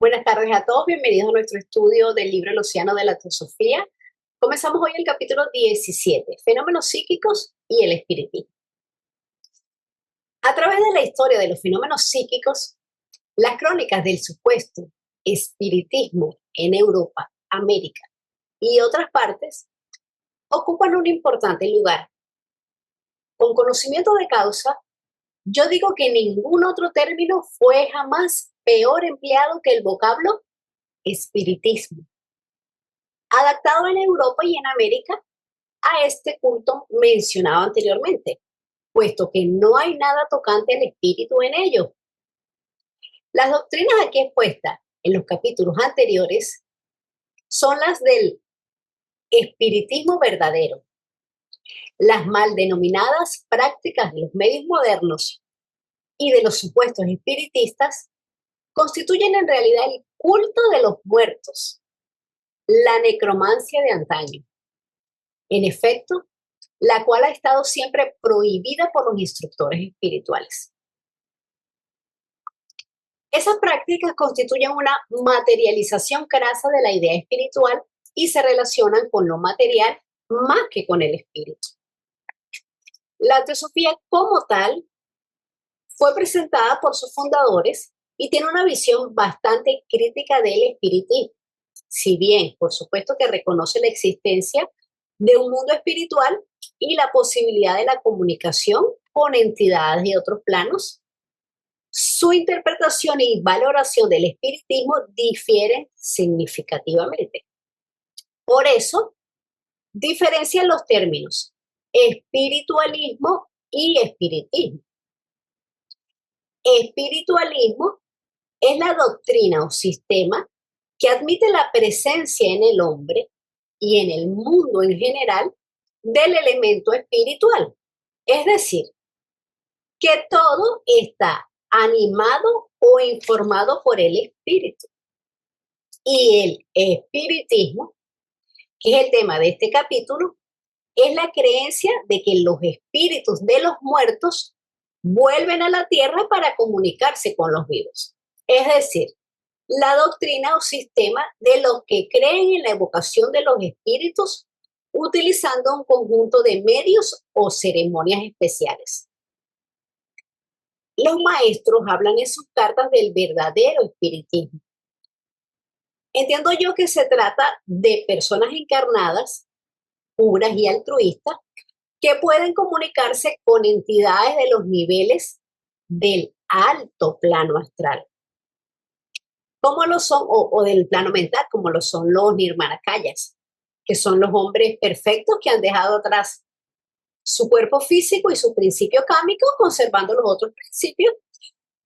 Buenas tardes a todos, bienvenidos a nuestro estudio del libro El Océano de la Teosofía. Comenzamos hoy el capítulo 17, Fenómenos psíquicos y el espiritismo. A través de la historia de los fenómenos psíquicos, las crónicas del supuesto espiritismo en Europa, América y otras partes ocupan un importante lugar. Con conocimiento de causa, yo digo que ningún otro término fue jamás peor empleado que el vocablo espiritismo, adaptado en Europa y en América a este culto mencionado anteriormente, puesto que no hay nada tocante al espíritu en ello. Las doctrinas aquí expuestas en los capítulos anteriores son las del espiritismo verdadero. Las mal denominadas prácticas de los medios modernos y de los supuestos espiritistas constituyen en realidad el culto de los muertos, la necromancia de antaño. En efecto, la cual ha estado siempre prohibida por los instructores espirituales. Esas prácticas constituyen una materialización crasa de la idea espiritual y se relacionan con lo material más que con el espíritu. La teosofía como tal fue presentada por sus fundadores y tiene una visión bastante crítica del espiritismo, si bien, por supuesto, que reconoce la existencia de un mundo espiritual y la posibilidad de la comunicación con entidades de otros planos. Su interpretación y valoración del espiritismo difieren significativamente. Por eso, diferencian los términos espiritualismo y espiritismo. Espiritualismo es la doctrina o sistema que admite la presencia en el hombre y en el mundo en general del elemento espiritual. Es decir, que todo está animado o informado por el espíritu. Y el espiritismo, que es el tema de este capítulo, es la creencia de que los espíritus de los muertos vuelven a la tierra para comunicarse con los vivos. Es decir, la doctrina o sistema de los que creen en la evocación de los espíritus utilizando un conjunto de medios o ceremonias especiales. Los maestros hablan en sus cartas del verdadero espiritismo. Entiendo yo que se trata de personas encarnadas, puras y altruistas, que pueden comunicarse con entidades de los niveles del alto plano astral, como lo son, o del plano mental, como lo son los nirmanakayas, que son los hombres perfectos que han dejado atrás su cuerpo físico y su principio kámico, conservando los otros principios,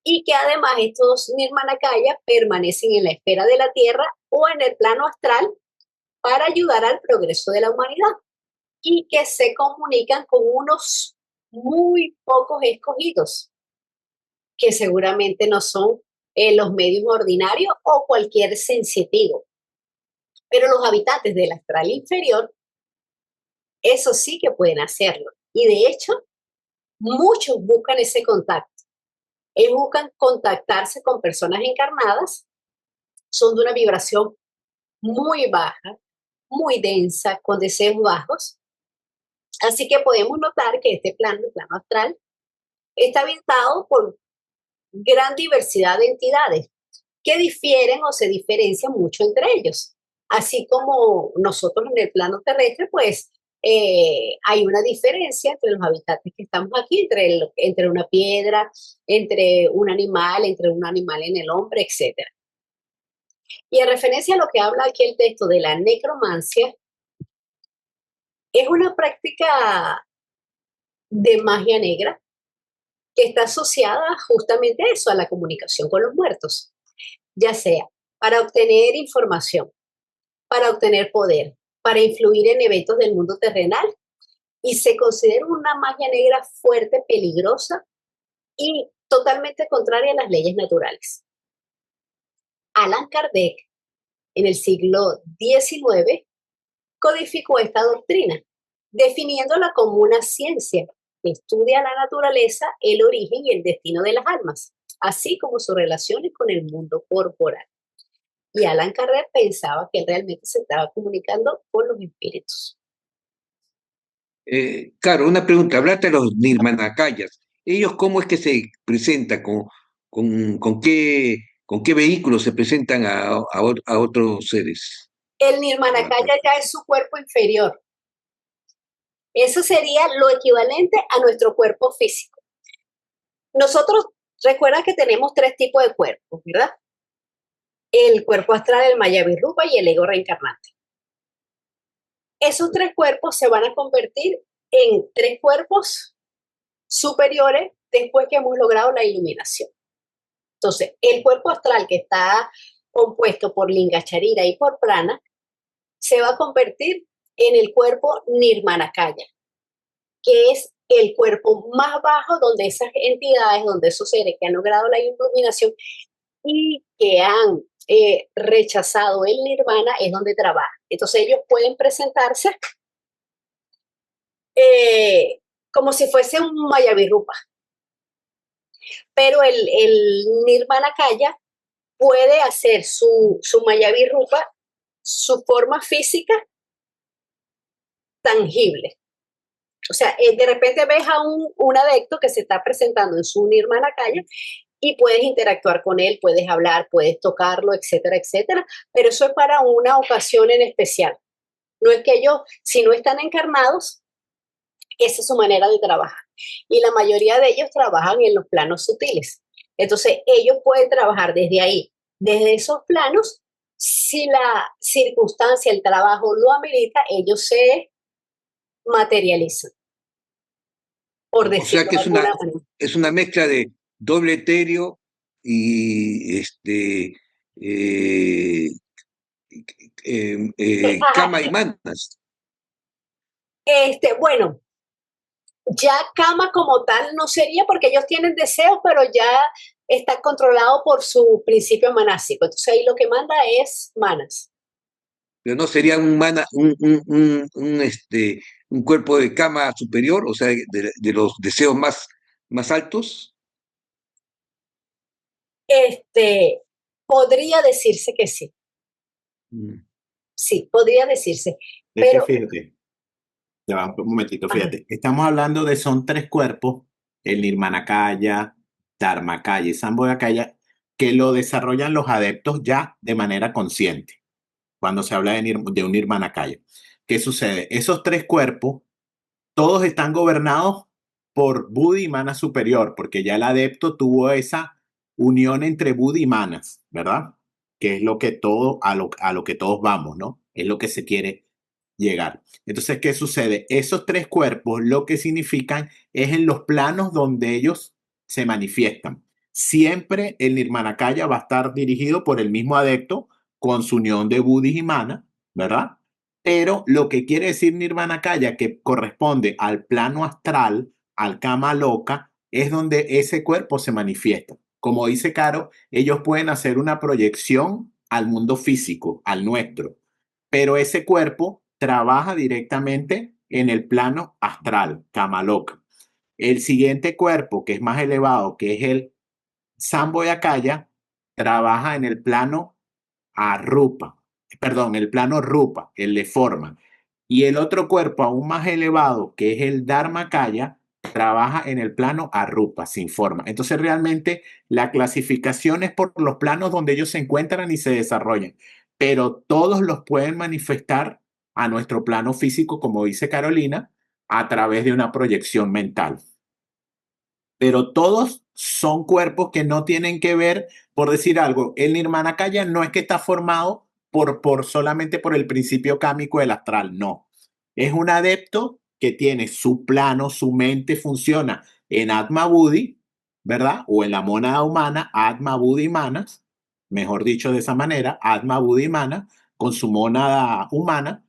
y que además estos nirmanakayas permanecen en la esfera de la Tierra o en el plano astral para ayudar al progreso de la humanidad y que se comunican con unos muy pocos escogidos, que seguramente no son los medios ordinarios o cualquier sensitivo. Pero los habitantes del astral inferior, eso sí que pueden hacerlo. Y de hecho, muchos buscan ese contacto. Ellos buscan contactarse con personas encarnadas, son de una vibración muy baja, muy densa, con deseos bajos. Así que podemos notar que este plano, el plano astral, está habitado por gran diversidad de entidades que difieren o se diferencian mucho entre ellos. Así como nosotros en el plano terrestre, pues hay una diferencia entre los habitantes que estamos aquí, entre una piedra, entre un animal en el hombre, etc. Y en referencia a lo que habla aquí el texto de la necromancia, es una práctica de magia negra que está asociada justamente a eso, a la comunicación con los muertos, ya sea para obtener información, para obtener poder, para influir en eventos del mundo terrenal, y se considera una magia negra fuerte, peligrosa y totalmente contraria a las leyes naturales. Allan Kardec, en el siglo XIX, codificó esta doctrina, definiéndola como una ciencia que estudia la naturaleza, el origen y el destino de las almas, así como sus relaciones con el mundo corporal. Y Alan Carrer pensaba que él realmente se estaba comunicando con los espíritus. Claro, una pregunta, hablaste de los nirmanakayas. ¿Ellos cómo es que se presentan? ¿Con qué vehículos se presentan a otros seres? El Nirmanakaya ya es su cuerpo inferior. Eso sería lo equivalente a nuestro cuerpo físico. Nosotros, recuerda que tenemos tres tipos de cuerpos, ¿verdad? El cuerpo astral, el Mayavirrupa y el ego reencarnante. Esos tres cuerpos se van a convertir en tres cuerpos superiores después que hemos logrado la iluminación. Entonces, el cuerpo astral que está compuesto por Linga Charira y por Prana se va a convertir en el cuerpo Nirmanakaya, que es el cuerpo más bajo donde esas entidades, donde esos seres que han logrado la iluminación y que han rechazado el nirvana es donde trabajan. Entonces ellos pueden presentarse como si fuese un Mayavirrupa, pero el nirvana kaya puede hacer su Mayavirrupa, su forma física tangible. O sea, de repente ves a un adepto que se está presentando en su nirvana kaya y puedes interactuar con él, puedes hablar, puedes tocarlo, etcétera, etcétera, pero eso es para una ocasión en especial. No es que ellos, si no están encarnados, esa es su manera de trabajar. Y la mayoría de ellos trabajan en los planos sutiles. Entonces, ellos pueden trabajar desde ahí, desde esos planos. Si la circunstancia, el trabajo lo amerita, ellos se materializan, por O sea decirlo que de alguna manera. es una mezcla de doble etéreo y eh, Ajá, Kama y Manas. bueno, ya cama como tal no sería porque ellos tienen deseos, pero ya está controlado por su principio manásico. Entonces ahí lo que manda es manas. Pero no sería un cuerpo de cama superior, o sea, de los deseos más altos. Este, podría decirse que sí, Mm. sí, podría decirse, Es que pero, fíjate, ya va un momentito, ajá, fíjate. Estamos hablando de son tres cuerpos, el Nirmanakaya, Dharmakaya y Sambhogakaya, que lo desarrollan los adeptos ya de manera consciente, cuando se habla de un Nirmanakaya. ¿Qué sucede? Esos tres cuerpos, todos están gobernados por Buddha y Mana superior, porque ya el adepto tuvo esa unión entre Buddha y Manas, ¿verdad? Que es lo que todo, a lo que todos vamos, ¿no? Es lo que se quiere llegar. Entonces, ¿qué sucede? Esos tres cuerpos lo que significan es en los planos donde ellos se manifiestan. Siempre el Nirmanakaya va a estar dirigido por el mismo adepto con su unión de Buddha y Mana, ¿verdad? Pero lo que quiere decir Nirmanakaya, que corresponde al plano astral, al Kama Loka, es donde ese cuerpo se manifiesta. Como dice Caro, ellos pueden hacer una proyección al mundo físico, al nuestro, pero ese cuerpo trabaja directamente en el plano astral, Kama Loka. El siguiente cuerpo, que es más elevado, que es el Sambhogakaya, trabaja en el plano Arupa, perdón, el plano Rupa, el de forma. Y el otro cuerpo aún más elevado, que es el Dharmakaya, trabaja en el plano Arupa, sin forma. Entonces realmente la clasificación es por los planos donde ellos se encuentran y se desarrollan, pero todos los pueden manifestar a nuestro plano físico, como dice Carolina, a través de una proyección mental. Pero todos son cuerpos que no tienen que ver, por decir algo, el Nirmanakaya no es que está formado solamente por el principio cámico del astral, no. Es un adepto que tiene su plano, su mente funciona en Atma Buddhi, ¿verdad? O en la mónada humana, Atma Buddhi Manas, mejor dicho de esa manera, Atma Buddhi Mana, con su mónada humana,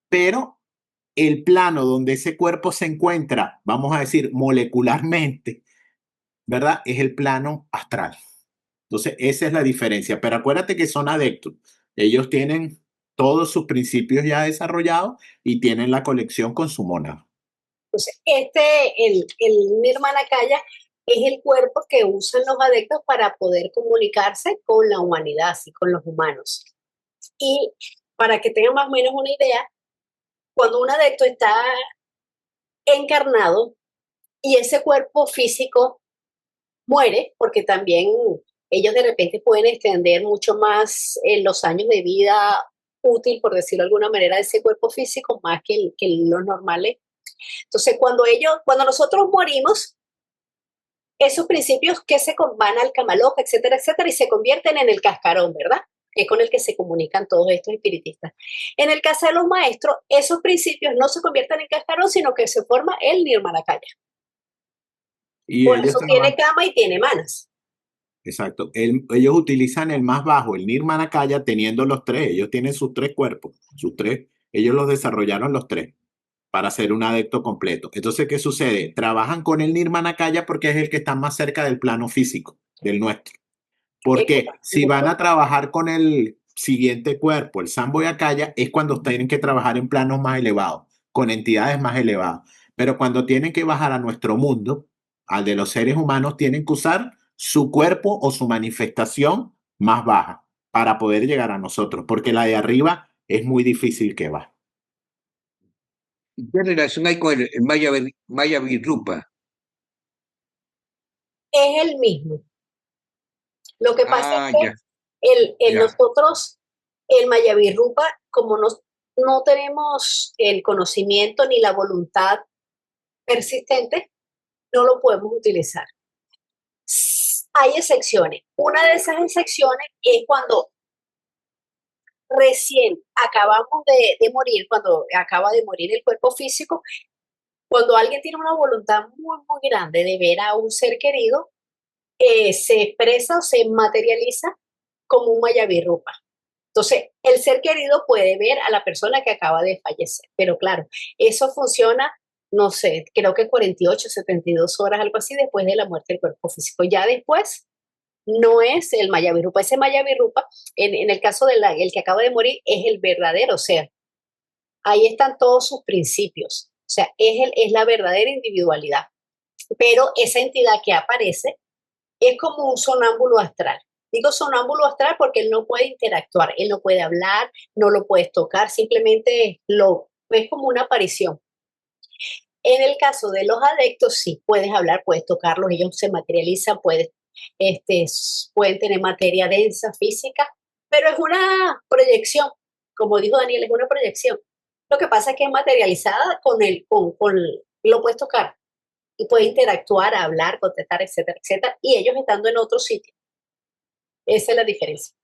pero el plano donde ese cuerpo se encuentra, vamos a decir, molecularmente, ¿verdad? Es el plano astral. Entonces, esa es la diferencia. Pero acuérdate que son adeptos. Ellos tienen todos sus principios ya desarrollados y tienen la conexión con su mónada. entonces, el Nirmanakaya es el cuerpo que usan los adeptos para poder comunicarse con la humanidad, así con los humanos. Y para que tengan más o menos una idea, cuando un adepto está encarnado y ese cuerpo físico muere, porque también ellos de repente pueden extender mucho más los años de vida útil, por decirlo de alguna manera, de ese cuerpo físico, más que los normales. Entonces, cuando nosotros morimos, esos principios que se van al Kamaloka, etcétera, etcétera, y se convierten en el cascarón, ¿verdad? Que es con el que se comunican todos estos espiritistas. En el caso de los maestros, esos principios no se convierten en cascarón, sino que se forma el Nirmanakaya. Y Por ellos eso tiene trabajan, cama y tiene manas. exacto, ellos utilizan el más bajo, el Nirmanakaya, teniendo los tres. Ellos tienen sus tres cuerpos, sus tres. Ellos los desarrollaron los tres para ser un adepto completo. Entonces, ¿qué sucede? Trabajan con el Nirmanakaya porque es el que está más cerca del plano físico, del nuestro. Porque si van a trabajar con el siguiente cuerpo, el Samboyakaya, es cuando tienen que trabajar en planos más elevados, con entidades más elevadas. Pero cuando tienen que bajar a nuestro mundo, al de los seres humanos, tienen que usar su cuerpo o su manifestación más baja para poder llegar a nosotros, porque la de arriba es muy difícil que va. ¿Qué relación hay con el Maya Virrupa? Es el mismo. Lo que pasa es Ah, ya, que ya. nosotros, el Mayavirrupa, como no tenemos el conocimiento ni la voluntad persistente, no lo podemos utilizar. Hay excepciones. Una de esas excepciones es cuando recién acabamos de morir, cuando acaba de morir el cuerpo físico, cuando alguien tiene una voluntad muy, muy grande de ver a un ser querido, se expresa o se materializa como un Mayavirrupa. Entonces, el ser querido puede ver a la persona que acaba de fallecer, pero claro, eso funciona, no sé, creo que 48, 72 horas, algo así, después de la muerte del cuerpo físico. Ya después no es el Mayavirrupa, ese Mayavirrupa, en el caso del el que acaba de morir, es el verdadero ser. Ahí están todos sus principios, o sea, es la verdadera individualidad. Pero esa entidad que aparece es como un sonámbulo astral. Digo sonámbulo astral porque él no puede interactuar, él no puede hablar, no lo puedes tocar, simplemente lo es como una aparición. En el caso de los adeptos, sí puedes hablar, puedes tocarlos, ellos se materializan, este, pueden tener materia densa, física, pero es una proyección, como dijo Daniel, es una proyección. Lo que pasa es que es materializada lo puedes tocar y puede interactuar, hablar, contestar, etcétera, etcétera, y ellos estando en otro sitio. Esa es la diferencia.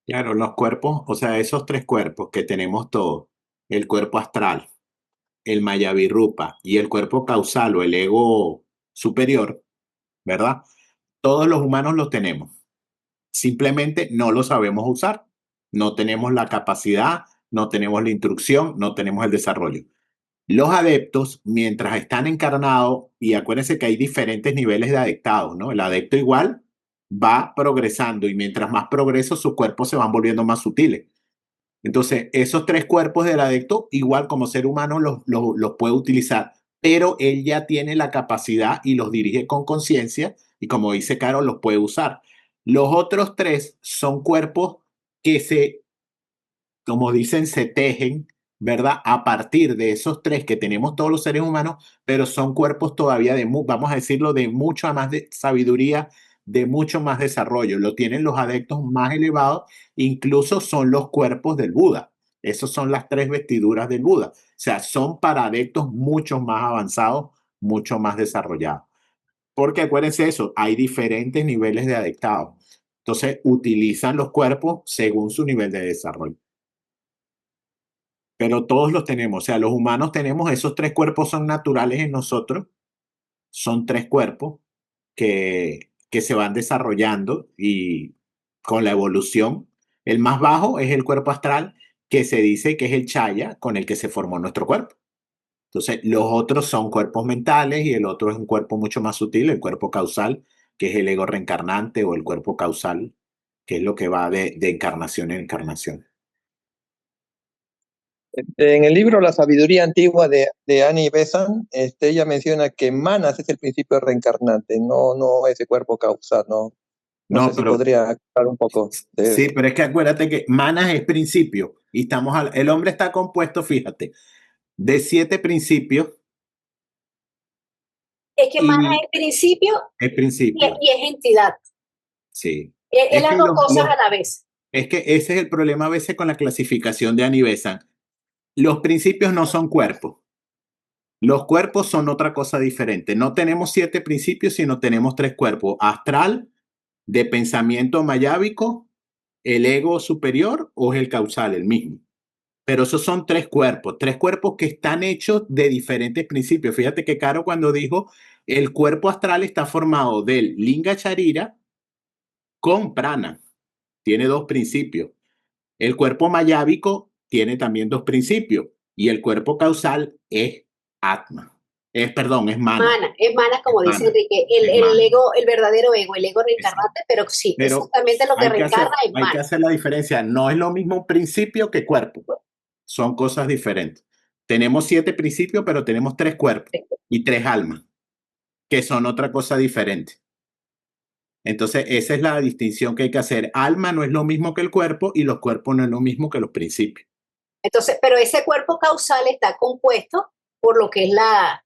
Claro, los cuerpos, o sea, esos tres cuerpos que tenemos todos, el cuerpo astral, el Mayavirrupa y el cuerpo causal o el ego superior, ¿verdad? Todos los humanos los tenemos. Simplemente no lo sabemos usar. No tenemos la capacidad, no tenemos la instrucción, no tenemos el desarrollo. Los adeptos, mientras están encarnados, y acuérdense que hay diferentes niveles de adeptados, ¿no? El adepto igual va progresando y mientras más progreso, sus cuerpos se van volviendo más sutiles. Entonces, esos tres cuerpos del adepto, igual como ser humano, los puede utilizar, pero él ya tiene la capacidad y los dirige con conciencia y como dice Caro, los puede usar. Los otros tres son cuerpos que como dicen, se tejen, ¿verdad? A partir de esos tres que tenemos todos los seres humanos, pero son cuerpos todavía vamos a decirlo, de mucha más de sabiduría, de mucho más desarrollo. Lo tienen los adeptos más elevados, incluso son los cuerpos del Buda. Esos son las tres vestiduras del Buda. O sea, son para adeptos mucho más avanzados, mucho más desarrollados. Porque acuérdense eso, hay diferentes niveles de adeptados. Entonces, utilizan los cuerpos según su nivel de desarrollo. Pero todos los tenemos, o sea, los humanos tenemos esos tres cuerpos, son naturales en nosotros, son tres cuerpos que se van desarrollando y con la evolución. El más bajo es el cuerpo astral, que se dice que es el chaya con el que se formó nuestro cuerpo. Entonces, los otros son cuerpos mentales y el otro es un cuerpo mucho más sutil, el cuerpo causal, que es el ego reencarnante o el cuerpo causal, que es lo que va de encarnación en encarnación. En el libro La sabiduría antigua de Annie Besant, ella menciona que Manas es el principio reencarnante, no ese cuerpo causal, ¿no? No No, sé si pero podría aclarar un poco de sí, eso. pero es que acuérdate que manas es principio y el hombre está compuesto, fíjate, de 7 principios Es que mana y es principio es principio. y es entidad. Sí. Es Es las que dos cosas a la vez. es que ese es el problema a veces con la clasificación de Annie Besant. Los principios no son cuerpos. Los cuerpos son otra cosa diferente. No tenemos 7 principios, sino tenemos 3 cuerpos: astral, de pensamiento mayábico, el ego superior o es el causal, el mismo. Pero esos son 3 cuerpos que están hechos de diferentes principios. Fíjate que Caro cuando dijo el cuerpo astral está formado del Linga Charira con prana, tiene 2 principios. El cuerpo mayábico tiene también 2 principios y el cuerpo causal es Atma. Perdón, es mana. Es mana, Es como dice mana. Enrique, Es el mana. ego, el verdadero ego, el ego Exacto. reencarnante, pero sí, Pero exactamente lo que reencarna es hay que mana. hacer la diferencia. No es lo mismo principio que cuerpo. Son cosas diferentes. Tenemos 7 principios, pero tenemos 3 cuerpos y 3 almas, que son otra cosa diferente. Entonces, esa es la distinción que hay que hacer. Alma no es lo mismo que el cuerpo y los cuerpos no es lo mismo que los principios. Entonces, pero ese cuerpo causal está compuesto por lo que es la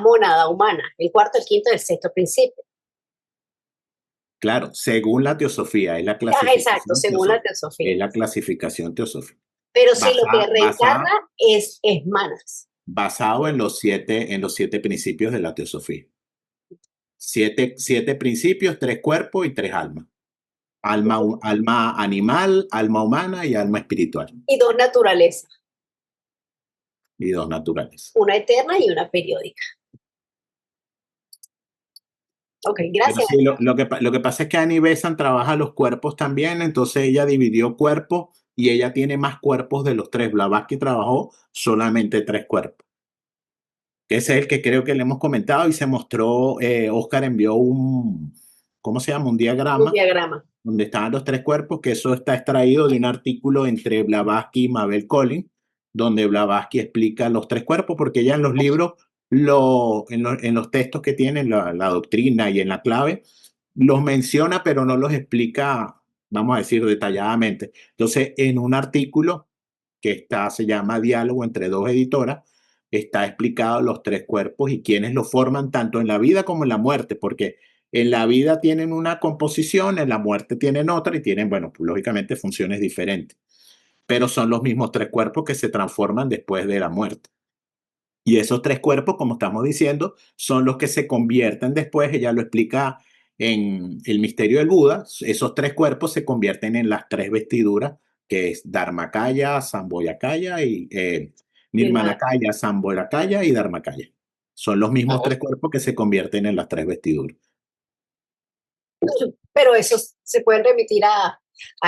mónada humana, el cuarto, el quinto y el sexto principio. Claro, según la teosofía, es la Exacto, clasificación según la teosófica. teosofía. Es la clasificación teosófica. Pero sí, lo que reencarna Basado es manas. en los 7 principios de la teosofía. 7 principios, 3 cuerpos y 3 almas. Alma animal, alma humana y alma espiritual. Y dos naturalezas, Y 2 naturales. una eterna y una periódica. Ok, Pero gracias. sí, lo que pasa es que Annie Besant trabaja los cuerpos también, entonces ella dividió cuerpos y ella tiene más cuerpos de los 3. Blavatsky trabajó solamente 3 cuerpos. Ese es el que creo que le hemos comentado y se mostró, Oscar envió ¿cómo se llama? Un Un diagrama diagrama. donde estaban los 3 cuerpos, que eso está extraído de un artículo entre Blavatsky y Mabel Collins, donde Blavatsky explica los 3 cuerpos, porque ella en los libros, en los textos que tienen, la doctrina y en la clave, los menciona, pero no los explica, vamos a decir, detalladamente. Entonces, en un artículo se llama Diálogo entre dos editoras, está explicado los 3 cuerpos y quiénes los forman tanto en la vida como en la muerte, porque en la vida tienen una composición, en la muerte tienen otra y tienen, bueno, pues, lógicamente funciones diferentes, pero son los mismos 3 cuerpos que se transforman después de la muerte. Y esos 3 cuerpos, como estamos diciendo, son los que se convierten después, ella lo explica en El misterio del Buda, esos 3 cuerpos se convierten en las 3 vestiduras, que es Dharmakaya, Samboyakaya y Nirmanakaya, Samboyakaya y Dharmakaya. Son los mismos 3 cuerpos que se convierten en las 3 vestiduras. Pero eso se pueden remitir a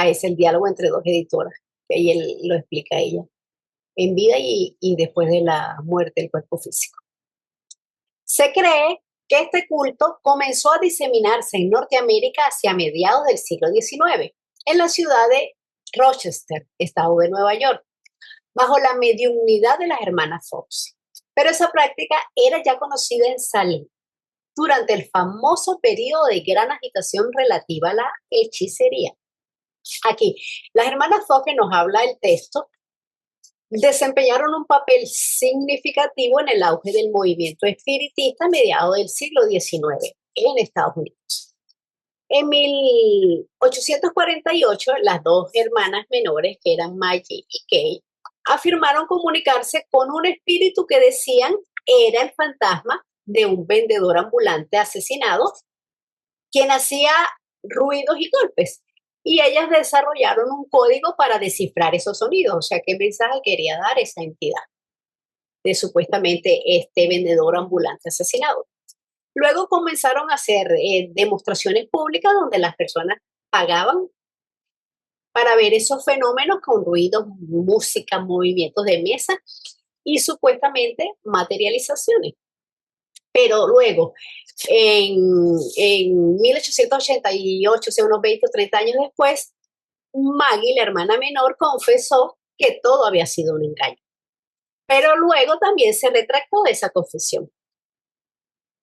ese, el diálogo entre dos editoras, que ahí lo explica ella, en vida y después de la muerte del cuerpo físico. Se cree que este culto comenzó a diseminarse en Norteamérica hacia mediados del siglo XIX, en la ciudad de Rochester, estado de Nueva York, bajo la mediunidad de las hermanas Fox. Pero esa práctica era ya conocida en Salem durante el famoso periodo de gran agitación relativa a la hechicería. Aquí, las hermanas Fox, que nos habla el texto, desempeñaron un papel significativo en el auge del movimiento espiritista a mediados del siglo XIX en Estados Unidos. En 1848, las dos hermanas menores, que eran Maggie y Kay, afirmaron comunicarse con un espíritu que decían era el fantasma de un vendedor ambulante asesinado, quien hacía ruidos y golpes. Y ellas desarrollaron un código para descifrar esos sonidos, o sea, qué mensaje quería dar esa entidad de supuestamente este vendedor ambulante asesinado. Luego comenzaron a hacer demostraciones públicas donde las personas pagaban para ver esos fenómenos con ruidos, música, movimientos de mesa y supuestamente materializaciones. Pero luego, en 1888, o sea, unos 20 o 30 años después, Maggie, la hermana menor, confesó que todo había sido un engaño. Pero luego también se retractó de esa confesión.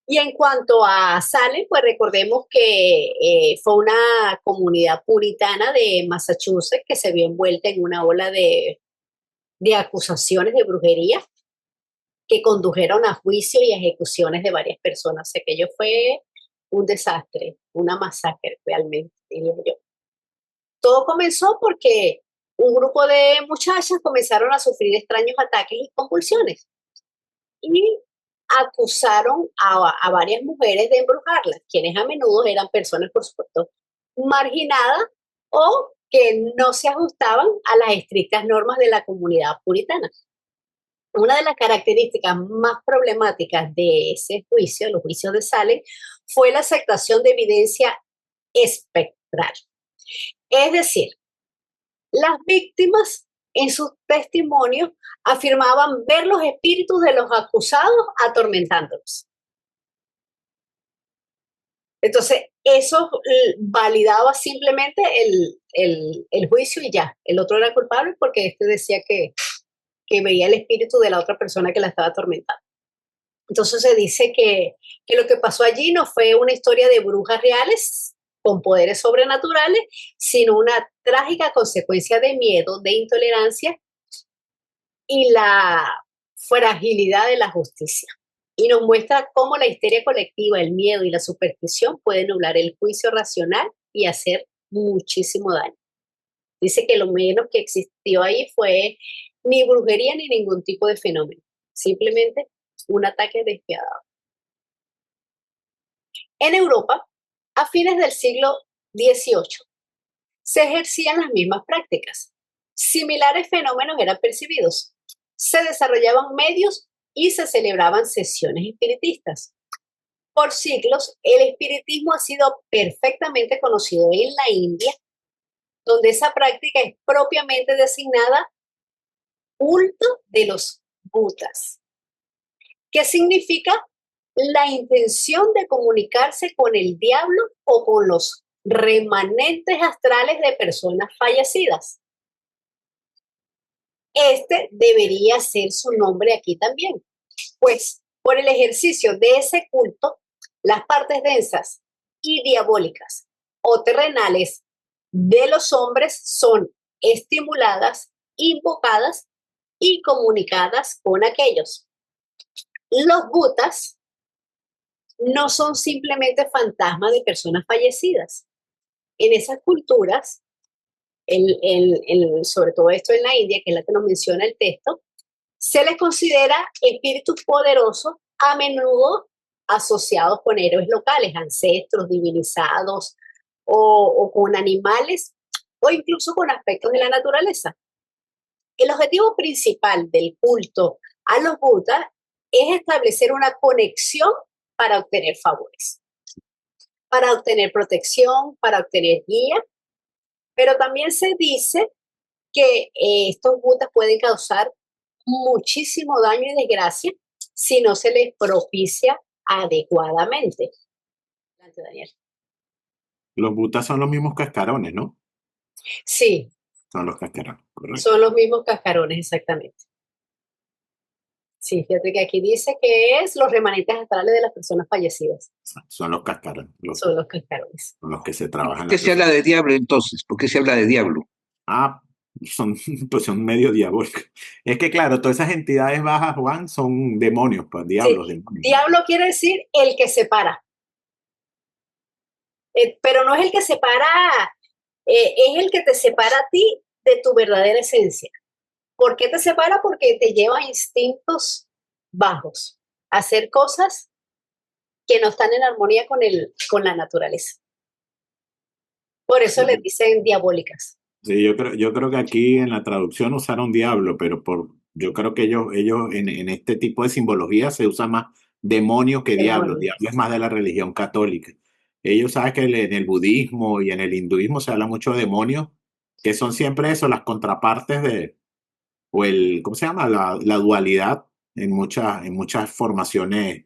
Y en cuanto a Salem, pues recordemos que fue una comunidad puritana de Massachusetts que se vio envuelta en una ola de acusaciones de brujería que condujeron a juicio y ejecuciones de varias personas. O sea, que aquello fue un desastre, una masacre realmente, diría yo. Todo comenzó porque un grupo de muchachas comenzaron a sufrir extraños ataques y convulsiones y acusaron a varias mujeres de embrujarlas, quienes a menudo eran personas, por supuesto, marginadas o que no se ajustaban a las estrictas normas de la comunidad puritana. Una de las características más problemáticas de ese juicio, los juicios de Salem, fue la aceptación de evidencia espectral. Es decir, las víctimas en sus testimonios afirmaban ver los espíritus de los acusados atormentándolos. Entonces, eso validaba simplemente el juicio y ya. El otro era culpable porque este decía que veía el espíritu de la otra persona que la estaba atormentando. Entonces se dice que lo que pasó allí no fue una historia de brujas reales con poderes sobrenaturales, sino una trágica consecuencia de miedo, de intolerancia y la fragilidad de la justicia. Y nos muestra cómo la histeria colectiva, el miedo y la superstición pueden nublar el juicio racional y hacer muchísimo daño. Dice que lo menos que existió ahí fue ni brujería ni ningún tipo de fenómeno, simplemente un ataque despiadado. En Europa, a fines del siglo XVIII, se ejercían las mismas prácticas. Similares fenómenos eran percibidos. Se desarrollaban medios y se celebraban sesiones espiritistas. Por siglos, el espiritismo ha sido perfectamente conocido en la India, donde esa práctica es propiamente designada culto de los Budas, que significa la intención de comunicarse con el diablo o con los remanentes astrales de personas fallecidas. Este debería ser su nombre aquí también, pues por el ejercicio de ese culto, las partes densas y diabólicas o terrenales de los hombres son estimuladas, invocadas y comunicadas con aquellos. Los Budas no son simplemente fantasmas de personas fallecidas. En esas culturas, sobre todo esto en la India, que es la que nos menciona el texto, se les considera espíritus poderosos, a menudo asociados con héroes locales, ancestros divinizados o con animales o incluso con aspectos de la naturaleza. El objetivo principal del culto a los Budas es establecer una conexión para obtener favores, para obtener protección, para obtener guía, pero también se dice que estos Budas pueden causar muchísimo daño y desgracia si no se les propicia adecuadamente. Adelante, Daniel. Los butas son los mismos cascarones, ¿no? Sí, Son los cascarones, correcto. son los mismos cascarones, exactamente. Sí, fíjate que aquí dice que es los remanentes astrales de las personas fallecidas. Son los cascarones, Son los cascarones. con los que se trabajan. ¿Por qué se habla de diablo entonces? ¿Por qué se habla de diablo? Pues son medio diabólicos. Es que claro, todas esas entidades bajas, Juan, son demonios, pues diablos, Sí. demonios. Diablo quiere decir el que separa. Pero no es el que separa, es el que te separa a ti de tu verdadera esencia. ¿Por qué te separa? Porque te lleva a instintos bajos, a hacer cosas que no están en armonía con la naturaleza. Por eso Sí. le dicen diabólicas. Sí, yo creo que aquí en la traducción usaron diablo, pero yo creo que ellos en este tipo de simbología se usa más demonio que diablo. Demonio. Diablo es más de la religión católica. Ellos saben que en el budismo y en el hinduismo se habla mucho de demonios, que son siempre eso, las contrapartes ¿cómo se llama? La dualidad en muchas formaciones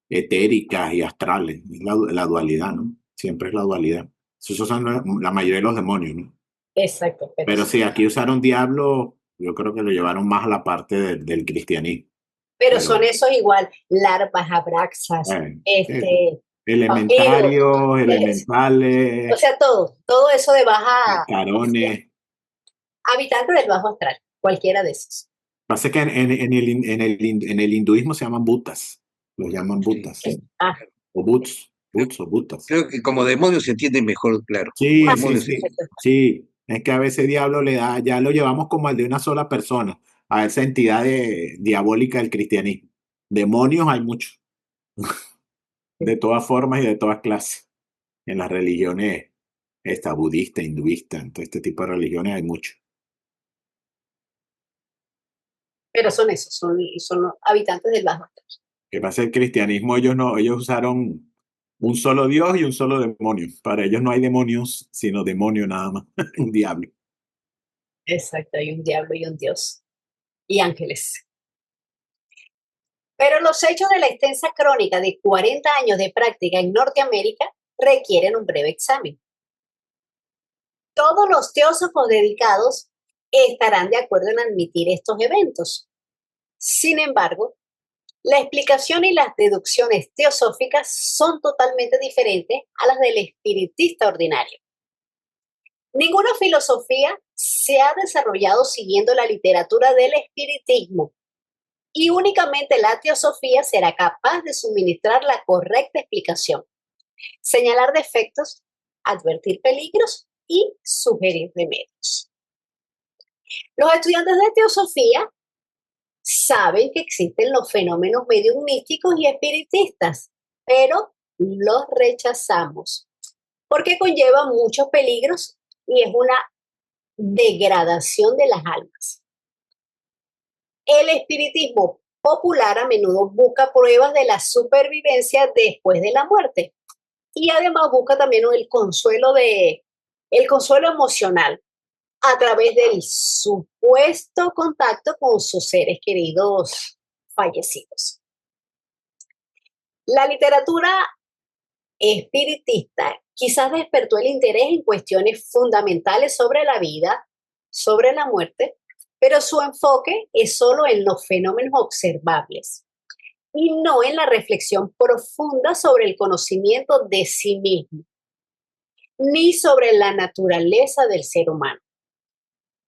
etéricas y astrales. Es la dualidad, ¿no? Siempre es la dualidad. Esos son la mayoría de los demonios, ¿no? Exacto. Pero sí, aquí usaron diablo Yo creo que lo llevaron más a la parte del cristianismo. Pero Pero son esos igual, larvas, abraxas, eso. vampiros, Elementarios, o elementales, sea, todo eso de baja, cascarones. habitantes del bajo astral, cualquiera de esos. Pasa que en el hinduismo se llaman butas, los llaman butas, Ah, o buts o butas. Creo que como demonio se entiende mejor, claro. Sí, Como sí, demonio sí, sí. Es que a veces diablo le da, ya lo llevamos como al de una sola persona, a esa entidad diabólica del cristianismo. Demonios hay muchos, de todas formas y de todas clases. En las religiones, esta budista, hinduista, en todo este tipo de religiones hay muchos. pero son esos, son los habitantes del bajo astral. Que pasa el cristianismo, ellos no, ellos usaron un solo Dios y un solo demonio. Para ellos no hay demonios, sino demonio nada más, un diablo. Exacto, hay un diablo y un dios y ángeles. Pero los hechos de la extensa crónica de 40 años de práctica en Norteamérica requieren un breve examen. Todos los teósofos dedicados estarán de acuerdo en admitir estos eventos. Sin embargo, la explicación y las deducciones teosóficas son totalmente diferentes a las del espiritista ordinario. Ninguna filosofía se ha desarrollado siguiendo la literatura del espiritismo y únicamente la teosofía será capaz de suministrar la correcta explicación, señalar defectos, advertir peligros y sugerir remedios. Los estudiantes de teosofía saben que existen los fenómenos mediumnísticos y espiritistas, pero los rechazamos porque conllevan muchos peligros y es una degradación de las almas. El espiritismo popular a menudo busca pruebas de la supervivencia después de la muerte y además busca también el consuelo emocional a través del supuesto contacto con sus seres queridos fallecidos. La literatura espiritista quizás despertó el interés en cuestiones fundamentales sobre la vida, sobre la muerte, pero su enfoque es solo en los fenómenos observables y no en la reflexión profunda sobre el conocimiento de sí mismo, ni sobre la naturaleza del ser humano.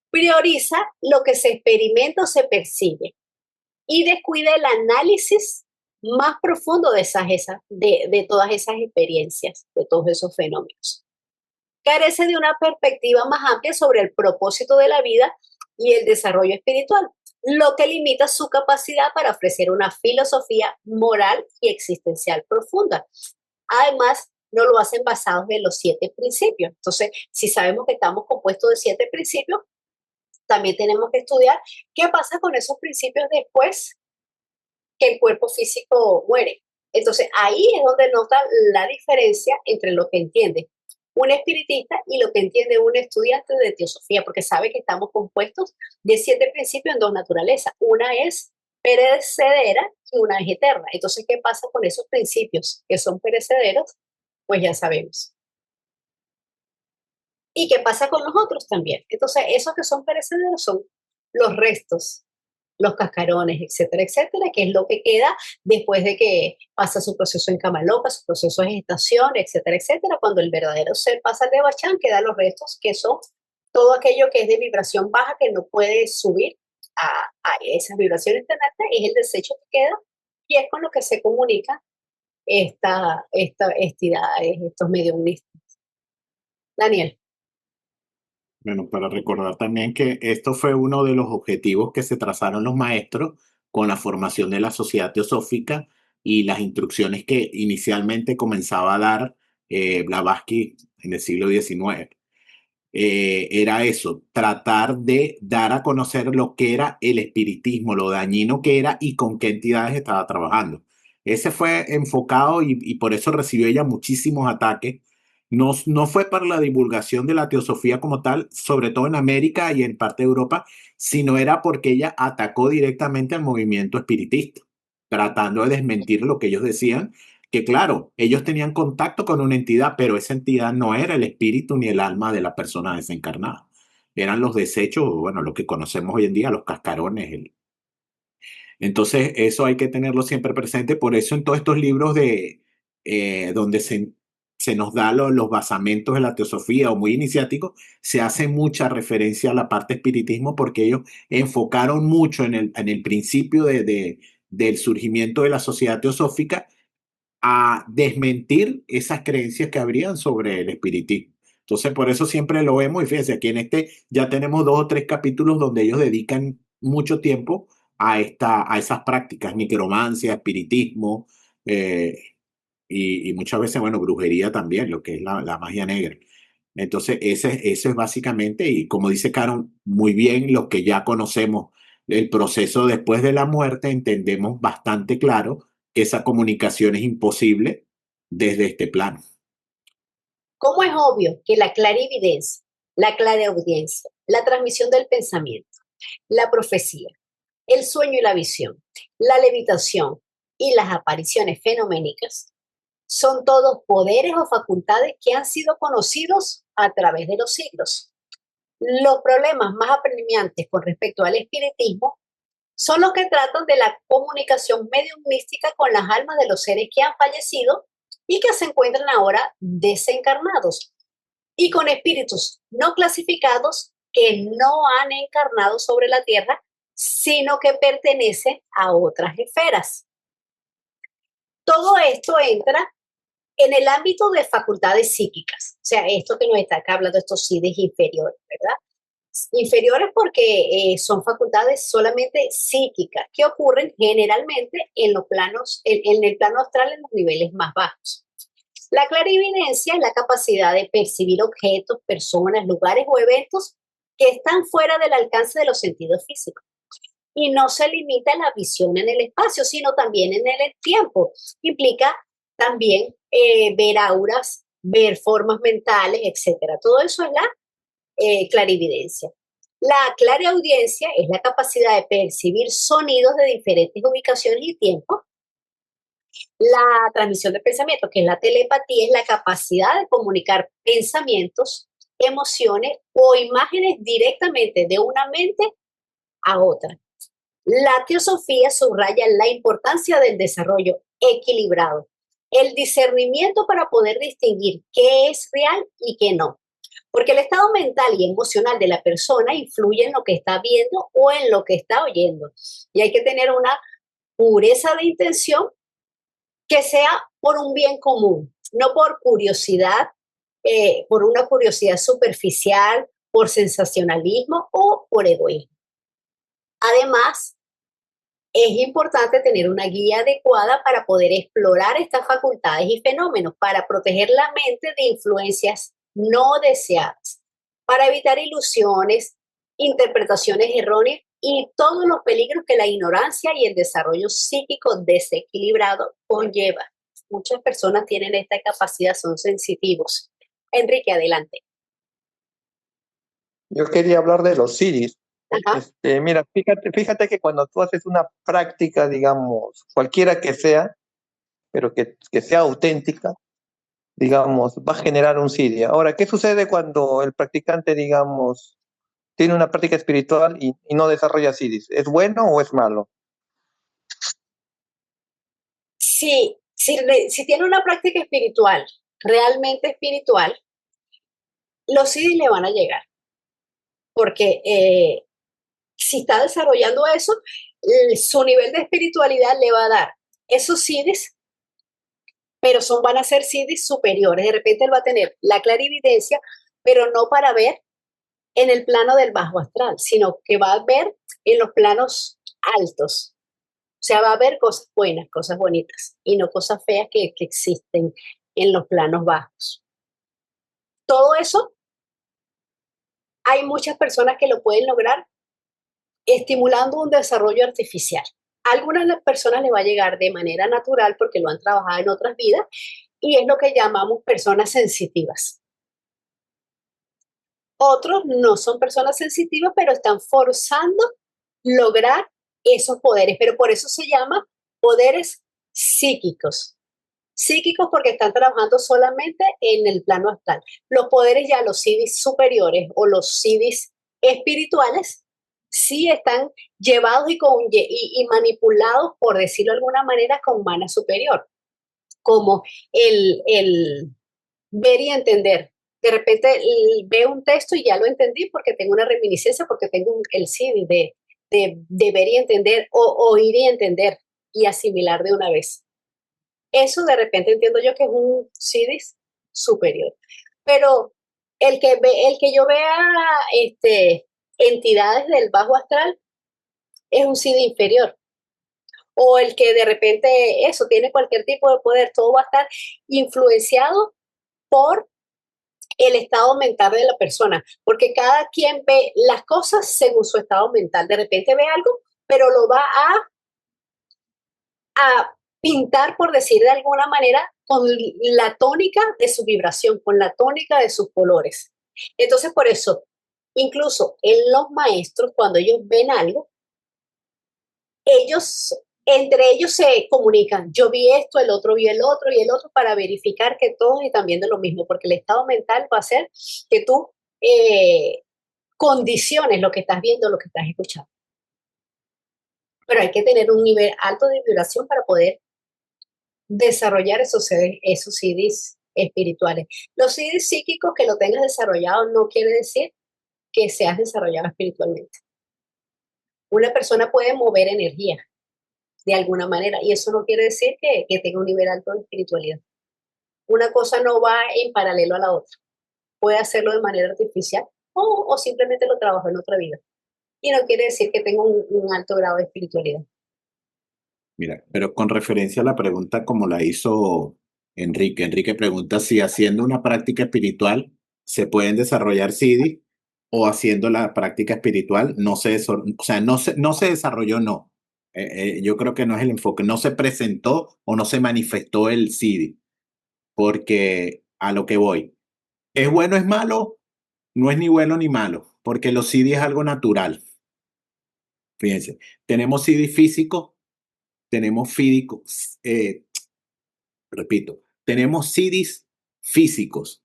Prioriza lo que se experimenta o se percibe y descuida el análisis más profundo de todas esas experiencias, de todos esos fenómenos. Carece de una perspectiva más amplia sobre el propósito de la vida y el desarrollo espiritual, lo que limita su capacidad para ofrecer una filosofía moral y existencial profunda. Además, no lo hacen basados en los 7 principios. Entonces, si sabemos que estamos compuestos de 7 principios, también tenemos que estudiar qué pasa con esos principios después que el cuerpo físico muere. Entonces, ahí es donde nota la diferencia entre lo que entiende un espiritista y lo que entiende un estudiante de teosofía, porque sabe que estamos compuestos de 7 principios en 2 naturalezas. Una es perecedera y una es eterna. Entonces, ¿qué pasa con esos principios que son perecederos? Pues ya sabemos. ¿Y qué pasa con los otros también? Entonces, esos que son perecederos son los restos, los cascarones, etcétera, que es lo que queda después de que pasa su proceso en cama loca, su proceso de gestación, etcétera. Cuando el verdadero ser pasa al de Bachán, quedan los restos que son todo aquello que es de vibración baja, que no puede subir a esas vibraciones tan altas, es el desecho que queda y es con lo que se comunica estas entidades, estos mediumistas. Daniel. Bueno, para recordar también que esto fue uno de los objetivos que se trazaron los maestros con la formación de la Sociedad Teosófica y las instrucciones que inicialmente comenzaba a dar Blavatsky en el siglo XIX. Era eso, tratar de dar a conocer lo que era el espiritismo, lo dañino que era y con qué entidades estaba trabajando. Ese fue enfocado y por eso recibió ella muchísimos ataques. No, no fue para la divulgación de la teosofía como tal, sobre todo en América y en parte de Europa, sino era porque ella atacó directamente al movimiento espiritista, tratando de desmentir lo que ellos decían, que claro, ellos tenían contacto con una entidad, pero esa entidad no era el espíritu ni el alma de la persona desencarnada. eran los desechos, bueno, lo que conocemos hoy en día, los cascarones. Entonces, eso hay que tenerlo siempre presente. Por eso en todos estos libros donde se nos da los basamentos de la teosofía o muy iniciáticos, se hace mucha referencia a la parte espiritismo porque ellos enfocaron mucho en el principio del surgimiento de la sociedad teosófica a desmentir esas creencias que habrían sobre el espiritismo. Entonces, por eso siempre lo vemos y fíjense, aquí en ya tenemos 2 o 3 capítulos donde ellos dedican mucho tiempo a esas prácticas, necromancia, espiritismo, eh, y muchas veces, bueno, brujería también, lo que es la magia negra. Entonces, ese es básicamente, y como dice Caron, muy bien, los que ya conocemos el proceso después de la muerte, entendemos bastante claro que esa comunicación es imposible desde este plano. ¿Cómo es obvio que la clarividencia, la clareaudiencia, la transmisión del pensamiento, la profecía, el sueño y la visión, la levitación y las apariciones fenoménicas son todos poderes o facultades que han sido conocidos a través de los siglos? Los problemas más apremiantes con respecto al espiritismo son los que tratan de la comunicación mediumística con las almas de los seres que han fallecido y que se encuentran ahora desencarnados, y con espíritus no clasificados que no han encarnado sobre la tierra, sino que pertenecen a otras esferas. Todo esto entra en el ámbito de facultades psíquicas, o sea, esto que nos está acá hablando, estos CIDES inferiores, ¿verdad? Inferiores porque son facultades solamente psíquicas que ocurren generalmente en los planos, en el plano astral, en los niveles más bajos. La clarividencia es la capacidad de percibir objetos, personas, lugares o eventos que están fuera del alcance de los sentidos físicos. Y no se limita a la visión en el espacio, sino también en el tiempo. Implica también ver auras, ver formas mentales, etc. Todo eso es la clarividencia. La clareaudiencia es la capacidad de percibir sonidos de diferentes ubicaciones y tiempos. La transmisión de pensamientos, que es la telepatía, es la capacidad de comunicar pensamientos, emociones o imágenes directamente de una mente a otra. La teosofía subraya la importancia del desarrollo equilibrado, el discernimiento para poder distinguir qué es real y qué no. Porque el estado mental y emocional de la persona influye en lo que está viendo o en lo que está oyendo. Y hay que tener una pureza de intención que sea por un bien común, no por curiosidad, por una curiosidad superficial, por sensacionalismo o por egoísmo. Además, es importante tener una guía adecuada para poder explorar estas facultades y fenómenos, para proteger la mente de influencias no deseadas, para evitar ilusiones, interpretaciones erróneas y todos los peligros que la ignorancia y el desarrollo psíquico desequilibrado conlleva. Muchas personas tienen esta capacidad, son sensitivos. Enrique, adelante. Yo quería hablar de los CIDIs. Ajá. Mira, fíjate que cuando tú haces una práctica, digamos, cualquiera que sea, pero que sea auténtica, digamos, va a generar un CIDI. Ahora, ¿qué sucede cuando el practicante, digamos, tiene una práctica espiritual y no desarrolla CIDIs? ¿Es bueno o es malo? Si tiene una práctica espiritual, realmente espiritual, los CIDIs le van a llegar. Porque si está desarrollando eso, su nivel de espiritualidad le va a dar esos CIDIs, pero van a ser CIDIs superiores. De repente él va a tener la clarividencia, pero no para ver en el plano del bajo astral, sino que va a ver en los planos altos. O sea, va a ver cosas buenas, cosas bonitas, y no cosas feas que existen en los planos bajos. Todo eso, hay muchas personas que lo pueden lograr estimulando un desarrollo artificial. A algunas personas les va a llegar de manera natural porque lo han trabajado en otras vidas, y es lo que llamamos personas sensitivas. Otros no son personas sensitivas, pero están forzando lograr esos poderes, pero por eso se llama poderes psíquicos. Psíquicos porque están trabajando solamente en el plano astral. Los poderes ya, los CIDIs superiores o los CIDIs espirituales sí están llevados y manipulados, por decirlo de alguna manera, con mana superior, como el ver y entender. De repente veo un texto y ya lo entendí porque tengo una reminiscencia, porque tengo el CD de ver y entender, o oír y entender y asimilar de una vez. Eso de repente entiendo yo que es un CD superior. Pero el que yo vea entidades del bajo astral es un CD inferior. O el que de repente eso tiene cualquier tipo de poder, todo va a estar influenciado por el estado mental de la persona, porque cada quien ve las cosas según su estado mental. De repente ve algo, pero lo va a pintar, por decir de alguna manera, con la tónica de su vibración, con la tónica de sus colores. Entonces, por eso, incluso en los maestros, cuando ellos ven algo, entre ellos se comunican. Yo vi esto, el otro vio el otro y el otro, para verificar que todos están viendo lo mismo, porque el estado mental va a hacer que tú condiciones lo que estás viendo, lo que estás escuchando. Pero hay que tener un nivel alto de vibración para poder desarrollar esos CDs espirituales. Los CDs psíquicos, que lo tengas desarrollado, no quiere decir que seas desarrollado espiritualmente. Una persona puede mover energía de alguna manera, y eso no quiere decir que tenga un nivel alto de espiritualidad. Una cosa no va en paralelo a la otra. Puede hacerlo de manera artificial o simplemente lo trabajo en otra vida. Y no quiere decir que tenga un alto grado de espiritualidad. Mira, pero con referencia a la pregunta como la hizo Enrique. Enrique pregunta si haciendo una práctica espiritual se pueden desarrollar CD o haciendo la práctica espiritual no se desarrolló, no. Yo creo que no es el enfoque, no se presentó o no se manifestó el CD, porque a lo que voy, ¿es bueno, es malo? No es ni bueno ni malo, porque los CD es algo natural. Fíjense, tenemos CD físico, tenemos físicos, repito, tenemos CDs físicos,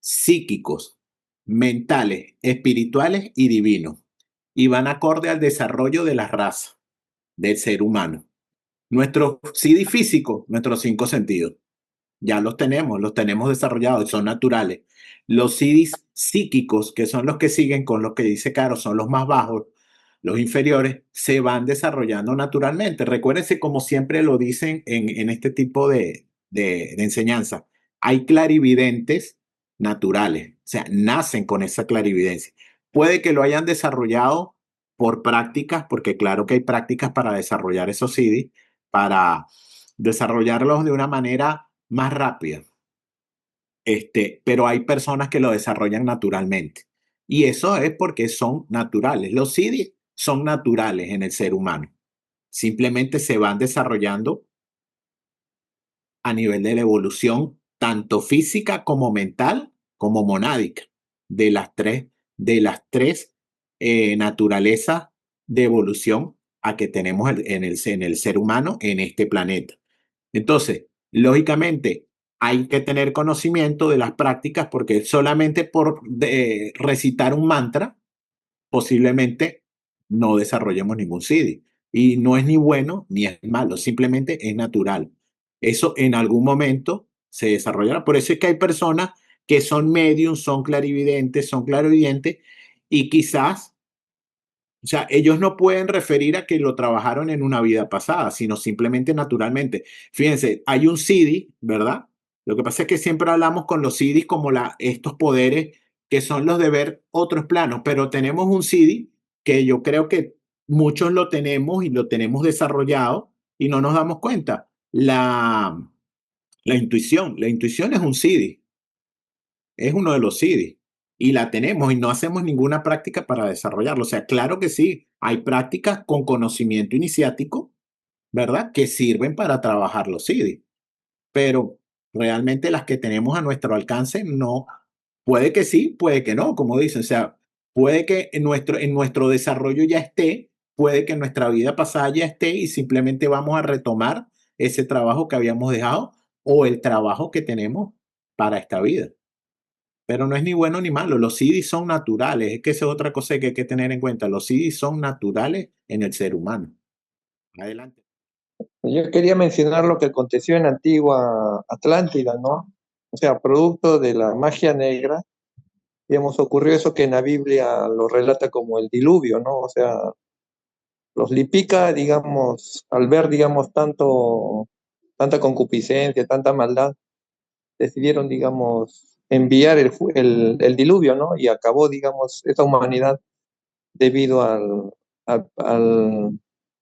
psíquicos, mentales, espirituales y divinos, y van acorde al desarrollo de la raza del ser humano. Nuestros CD físicos, nuestros 5 sentidos, ya los tenemos desarrollados, son naturales. Los CDs psíquicos, que son los que siguen con lo que dice Caro, son los más bajos, los inferiores, se van desarrollando naturalmente. Recuérdense, como siempre lo dicen en este tipo de enseñanza, hay clarividentes naturales, o sea, nacen con esa clarividencia. Puede que lo hayan desarrollado por prácticas, porque claro que hay prácticas para desarrollar esos CDs, para desarrollarlos de una manera más rápida. Pero hay personas que lo desarrollan naturalmente. Y eso es porque son naturales. Los CDs son naturales en el ser humano. Simplemente se van desarrollando a nivel de la evolución, tanto física como mental, como monádica, de las tres naturalezas de evolución a que tenemos en el ser humano en este planeta. Entonces, lógicamente, hay que tener conocimiento de las prácticas, porque solamente por recitar un mantra, posiblemente no desarrollemos ningún CD. Y no es ni bueno ni es malo, simplemente es natural. Eso en algún momento se desarrollará. Por eso es que hay personas que son mediums, son clarividentes, son clarividentes, y quizás, o sea, ellos no pueden referir a que lo trabajaron en una vida pasada, sino simplemente naturalmente. Fíjense, hay un CD, ¿verdad? Lo que pasa es que siempre hablamos con los CDs como estos poderes que son los de ver otros planos, pero tenemos un CD que yo creo que muchos lo tenemos y lo tenemos desarrollado y no nos damos cuenta. La intuición es un CD, es uno de los CDs y la tenemos y no hacemos ninguna práctica para desarrollarlo. O sea, claro que sí, hay prácticas con conocimiento iniciático, ¿verdad? Que sirven para trabajar los CDs, pero realmente las que tenemos a nuestro alcance no. Puede que sí, puede que no, como dicen. O sea, puede que en nuestro desarrollo ya esté, puede que en nuestra vida pasada ya esté y simplemente vamos a retomar ese trabajo que habíamos dejado o el trabajo que tenemos para esta vida. pero no es ni bueno ni malo. Los CDs son naturales. Es que esa es otra cosa que hay que tener en cuenta. Los CDs son naturales en el ser humano. Adelante. Yo quería mencionar lo que aconteció en la antigua Atlántida, ¿no? O sea, producto de la magia negra, digamos, ocurrió eso que en la Biblia lo relata como el diluvio, ¿no? O sea, los Lipica, digamos, al ver, digamos, tanta concupiscencia, tanta maldad, decidieron, digamos, enviar el diluvio, ¿no? Y acabó, digamos, esa humanidad debido a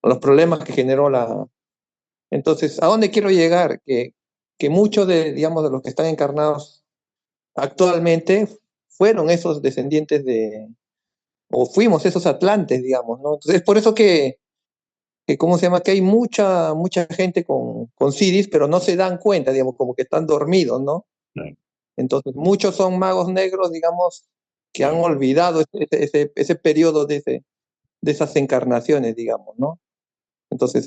los problemas que generó la... Entonces, ¿a dónde quiero llegar? Que muchos de, digamos, de los que están encarnados actualmente fueron esos descendientes o fuimos esos atlantes, digamos, ¿no? Entonces, es por eso ¿cómo se llama? Que hay mucha gente con CDs, pero no se dan cuenta, digamos, como que están dormidos, ¿no? Claro. Entonces, muchos son magos negros, digamos, que han olvidado ese periodo de esas encarnaciones, digamos, ¿no? Entonces,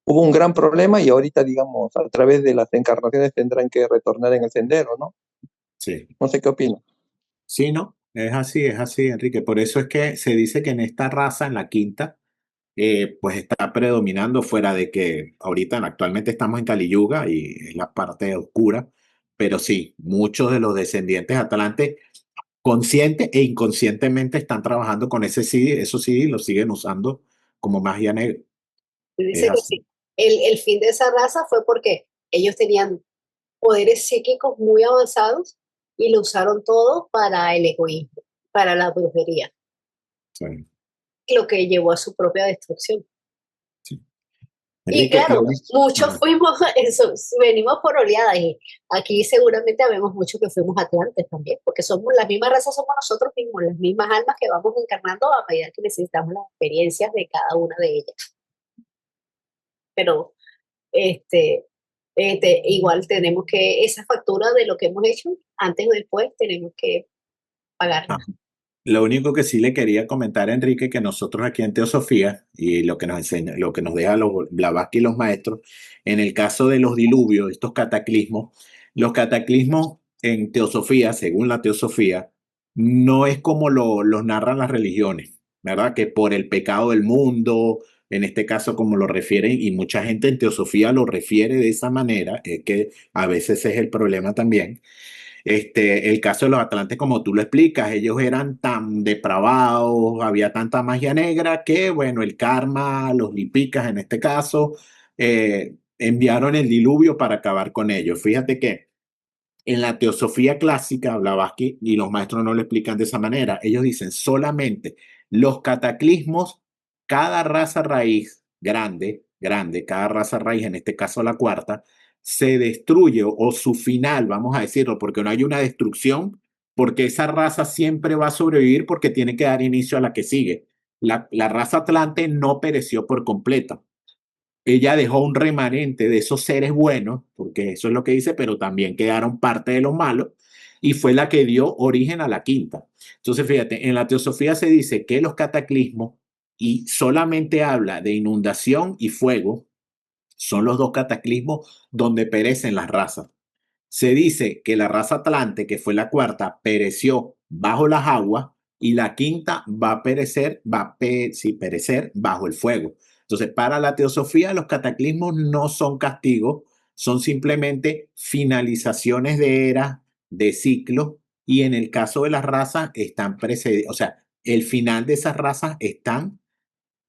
hubo un gran problema y ahorita, digamos, a través de las encarnaciones tendrán que retornar en el sendero, ¿no? Sí. No sé qué opinas. Sí, ¿no? Es así, Enrique. Por eso es que se dice que en esta raza, en la quinta, pues está predominando fuera de que ahorita actualmente estamos en Kali Yuga y es la parte oscura, pero sí, muchos de los descendientes atlantes consciente e inconscientemente están trabajando con ese CD, esos CD los siguen usando como magia negra. Y Es dice que así. sí. El fin de esa raza fue porque ellos tenían poderes psíquicos muy avanzados y lo usaron todo para el egoísmo, para la brujería, Sí, lo que llevó a su propia destrucción. sí. Y Enrique, claro, muchos ajá. fuimos, eso, venimos por oleadas y aquí seguramente habemos muchos que fuimos atlantes también, porque somos las mismas razas, somos nosotros mismos, las mismas almas que vamos encarnando a medida que necesitamos las experiencias de cada una de ellas. Pero igual tenemos que, esa factura de lo que hemos hecho, antes o después tenemos que pagarla. Ajá. Lo único que sí le quería comentar a Enrique, que nosotros aquí en Teosofía, y lo que nos enseña, lo que nos deja los Blavatsky y los maestros, en el caso de los diluvios, estos cataclismos, los cataclismos en Teosofía, según la Teosofía, no es como los narran las religiones, ¿verdad? Que por el pecado del mundo, en este caso como lo refieren, y mucha gente en Teosofía lo refiere de esa manera, es que a veces es el problema también. El caso de los Atlantes, como tú lo explicas, ellos eran tan depravados, había tanta magia negra que, bueno, el karma, los lipicas en este caso, enviaron el diluvio para acabar con ellos. Fíjate que en la teosofía clásica, Blavatsky y los maestros no lo explican de esa manera. Ellos dicen solamente los cataclismos, cada raza raíz grande, cada raza raíz, en este caso la cuarta, se destruye o su final, vamos a decirlo, porque no hay una destrucción, porque esa raza siempre va a sobrevivir porque tiene que dar inicio a la que sigue. La raza Atlante no pereció por completo. Ella dejó un remanente de esos seres buenos, porque eso es lo que dice, pero también quedaron parte de los malos, y fue la que dio origen a la quinta. Entonces, fíjate, en la teosofía se dice que los cataclismos, y solamente habla de inundación y fuego, son los dos cataclismos donde perecen las razas. Se dice que la raza Atlante, que fue la cuarta, pereció bajo las aguas y la quinta va a perecer, perecer bajo el fuego. Entonces, para la teosofía, los cataclismos no son castigos, son simplemente finalizaciones de eras, de ciclos, y en el caso de las razas están precedidos, o sea, el final de esas razas están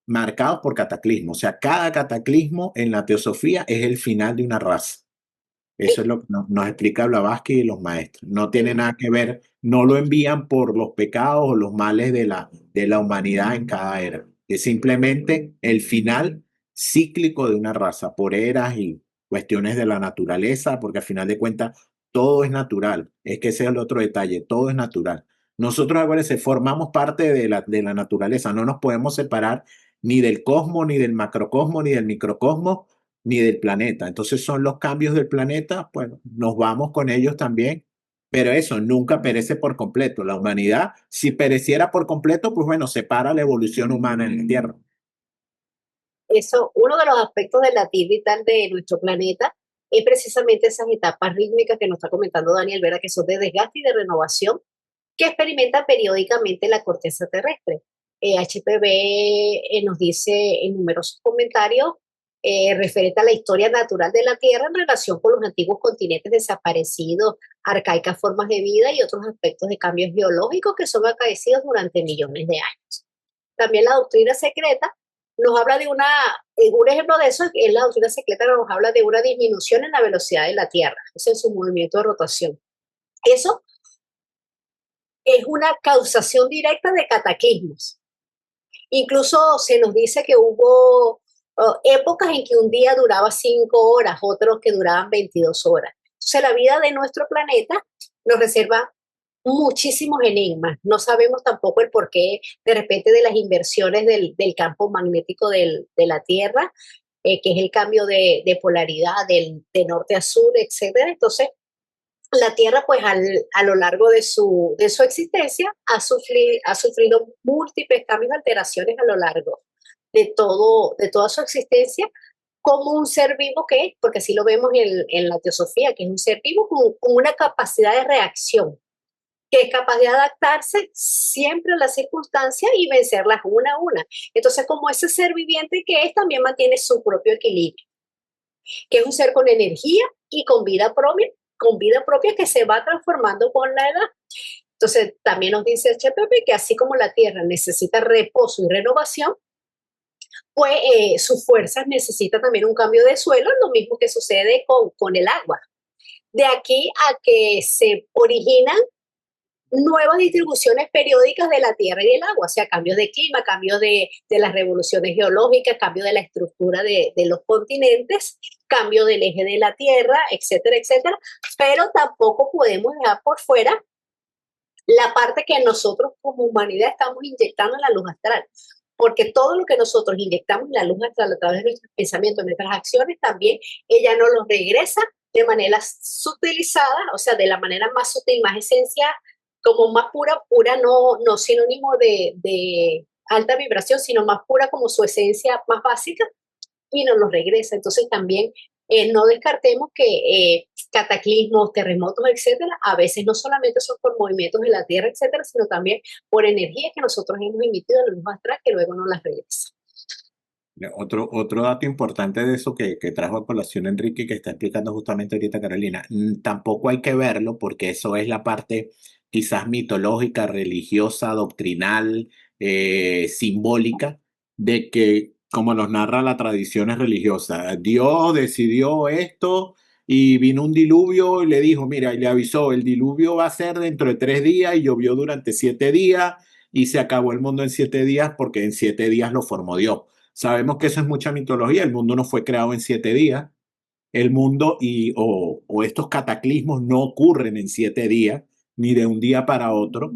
marcados por cataclismo. O sea, cada cataclismo en la teosofía es el final de una raza. Eso es lo que nos explica Blavatsky y los maestros. No tiene nada que ver, no lo envían por los pecados o los males de la humanidad en cada era. Es simplemente el final cíclico de una raza, por eras y cuestiones de la naturaleza, porque al final de cuentas todo es natural. Es que ese es el otro detalle, todo es natural. Nosotros, acuérdense, formamos parte de la naturaleza, no nos podemos separar ni del cosmos, ni del macrocosmos, ni del microcosmos, ni del planeta. Entonces son los cambios del planeta, bueno, nos vamos con ellos también, pero eso nunca perece por completo. La humanidad, si pereciera por completo, pues bueno, se para la evolución humana en la Tierra. Eso, uno de los aspectos de la Tierra y tal de nuestro planeta es precisamente esas etapas rítmicas que nos está comentando Daniel, ¿verdad? Que son de desgaste y de renovación que experimenta periódicamente la corteza terrestre. HPV nos dice en numerosos comentarios referente a la historia natural de la Tierra en relación con los antiguos continentes desaparecidos, arcaicas formas de vida y otros aspectos de cambios geológicos que son acaecidos durante millones de años. También la doctrina secreta nos habla de un ejemplo de eso es la doctrina secreta nos habla de una disminución en la velocidad de la Tierra, es en su movimiento de rotación. Eso es una causación directa de cataclismos. Incluso se nos dice que hubo épocas en que un día duraba 5 horas, otros que duraban 22 horas. Entonces la vida de nuestro planeta nos reserva muchísimos enigmas. No sabemos tampoco el porqué de repente de las inversiones del campo magnético de la Tierra, que es el cambio de polaridad de norte a sur, etcétera. Entonces, la Tierra, pues a lo largo de su existencia, ha sufrido múltiples cambios, alteraciones a lo largo de toda su existencia, como un ser vivo que es, porque así lo vemos en la teosofía, que es un ser vivo con una capacidad de reacción, que es capaz de adaptarse siempre a las circunstancias y vencerlas una a una. Entonces, como ese ser viviente que es, también mantiene su propio equilibrio, que es un ser con energía y con vida propia que se va transformando con la edad. Entonces, también nos dice el HPP que así como la Tierra necesita reposo y renovación, pues sus fuerzas necesitan también un cambio de suelo, lo mismo que sucede con el agua. De aquí a que se originan nuevas distribuciones periódicas de la tierra y del agua, o sea, cambios de clima, cambios de las revoluciones geológicas, cambio de la estructura de los continentes, cambio del eje de la tierra, etcétera, etcétera, pero tampoco podemos dejar por fuera la parte que nosotros como humanidad estamos inyectando en la luz astral, porque todo lo que nosotros inyectamos en la luz astral a través de nuestros pensamientos, nuestras acciones, también ella nos lo regresa de manera sutilizada, o sea, de la manera más sutil, más esencial, como más pura, no sinónimo de alta vibración, sino más pura como su esencia más básica y nos lo regresa. Entonces también no descartemos que cataclismos, terremotos, etcétera, a veces no solamente son por movimientos de la Tierra, etcétera, sino también por energías que nosotros hemos emitido a la luz astral que luego nos las regresa. Otro dato importante de eso que trajo a colación Enrique, que está explicando justamente ahorita Carolina, tampoco hay que verlo porque eso es la parte quizás mitológica, religiosa, doctrinal, simbólica, de que, como nos narra la tradiciones religiosas, Dios decidió esto y vino un diluvio y le dijo, mira, y le avisó, el diluvio va a ser dentro de 3 días y llovió durante 7 días y se acabó el mundo en 7 días porque en 7 días lo formó Dios. Sabemos que eso es mucha mitología, el mundo no fue creado en 7 días, el mundo o estos cataclismos no ocurren en 7 días, ni de un día para otro.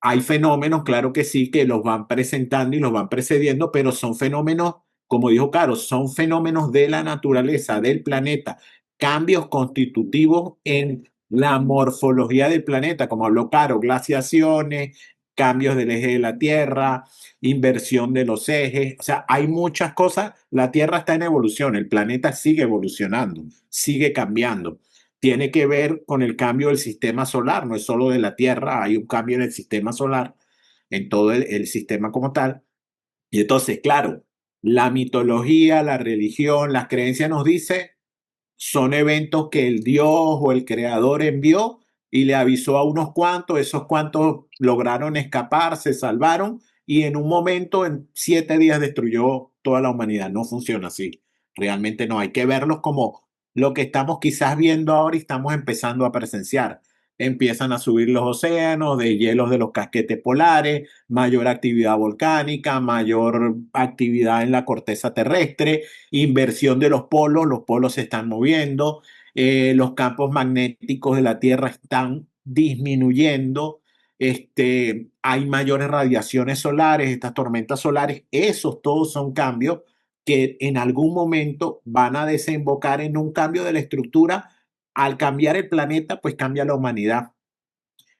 Hay fenómenos, claro que sí, que los van presentando y los van precediendo, pero son fenómenos, como dijo Caro, son fenómenos de la naturaleza, del planeta, cambios constitutivos en la morfología del planeta, como habló Caro, glaciaciones, cambios del eje de la Tierra, inversión de los ejes, o sea, hay muchas cosas, la Tierra está en evolución, el planeta sigue evolucionando, sigue cambiando. Tiene que ver con el cambio del sistema solar, no es solo de la Tierra, hay un cambio en el sistema solar, en todo el sistema como tal. Y entonces, claro, la mitología, la religión, las creencias nos dice son eventos que el Dios o el creador envió y le avisó a unos cuantos, esos cuantos lograron escapar, se salvaron y en un momento, en 7 días destruyó toda la humanidad. No funciona así. Realmente no. Hay que verlos como lo que estamos quizás viendo ahora y estamos empezando a presenciar. Empiezan a subir los océanos, de hielos de los casquetes polares, mayor actividad volcánica, mayor actividad en la corteza terrestre, inversión de los polos se están moviendo, los campos magnéticos de la Tierra están disminuyendo, hay mayores radiaciones solares, estas tormentas solares, esos todos son cambios que en algún momento van a desembocar en un cambio de la estructura. Al cambiar el planeta, pues cambia la humanidad.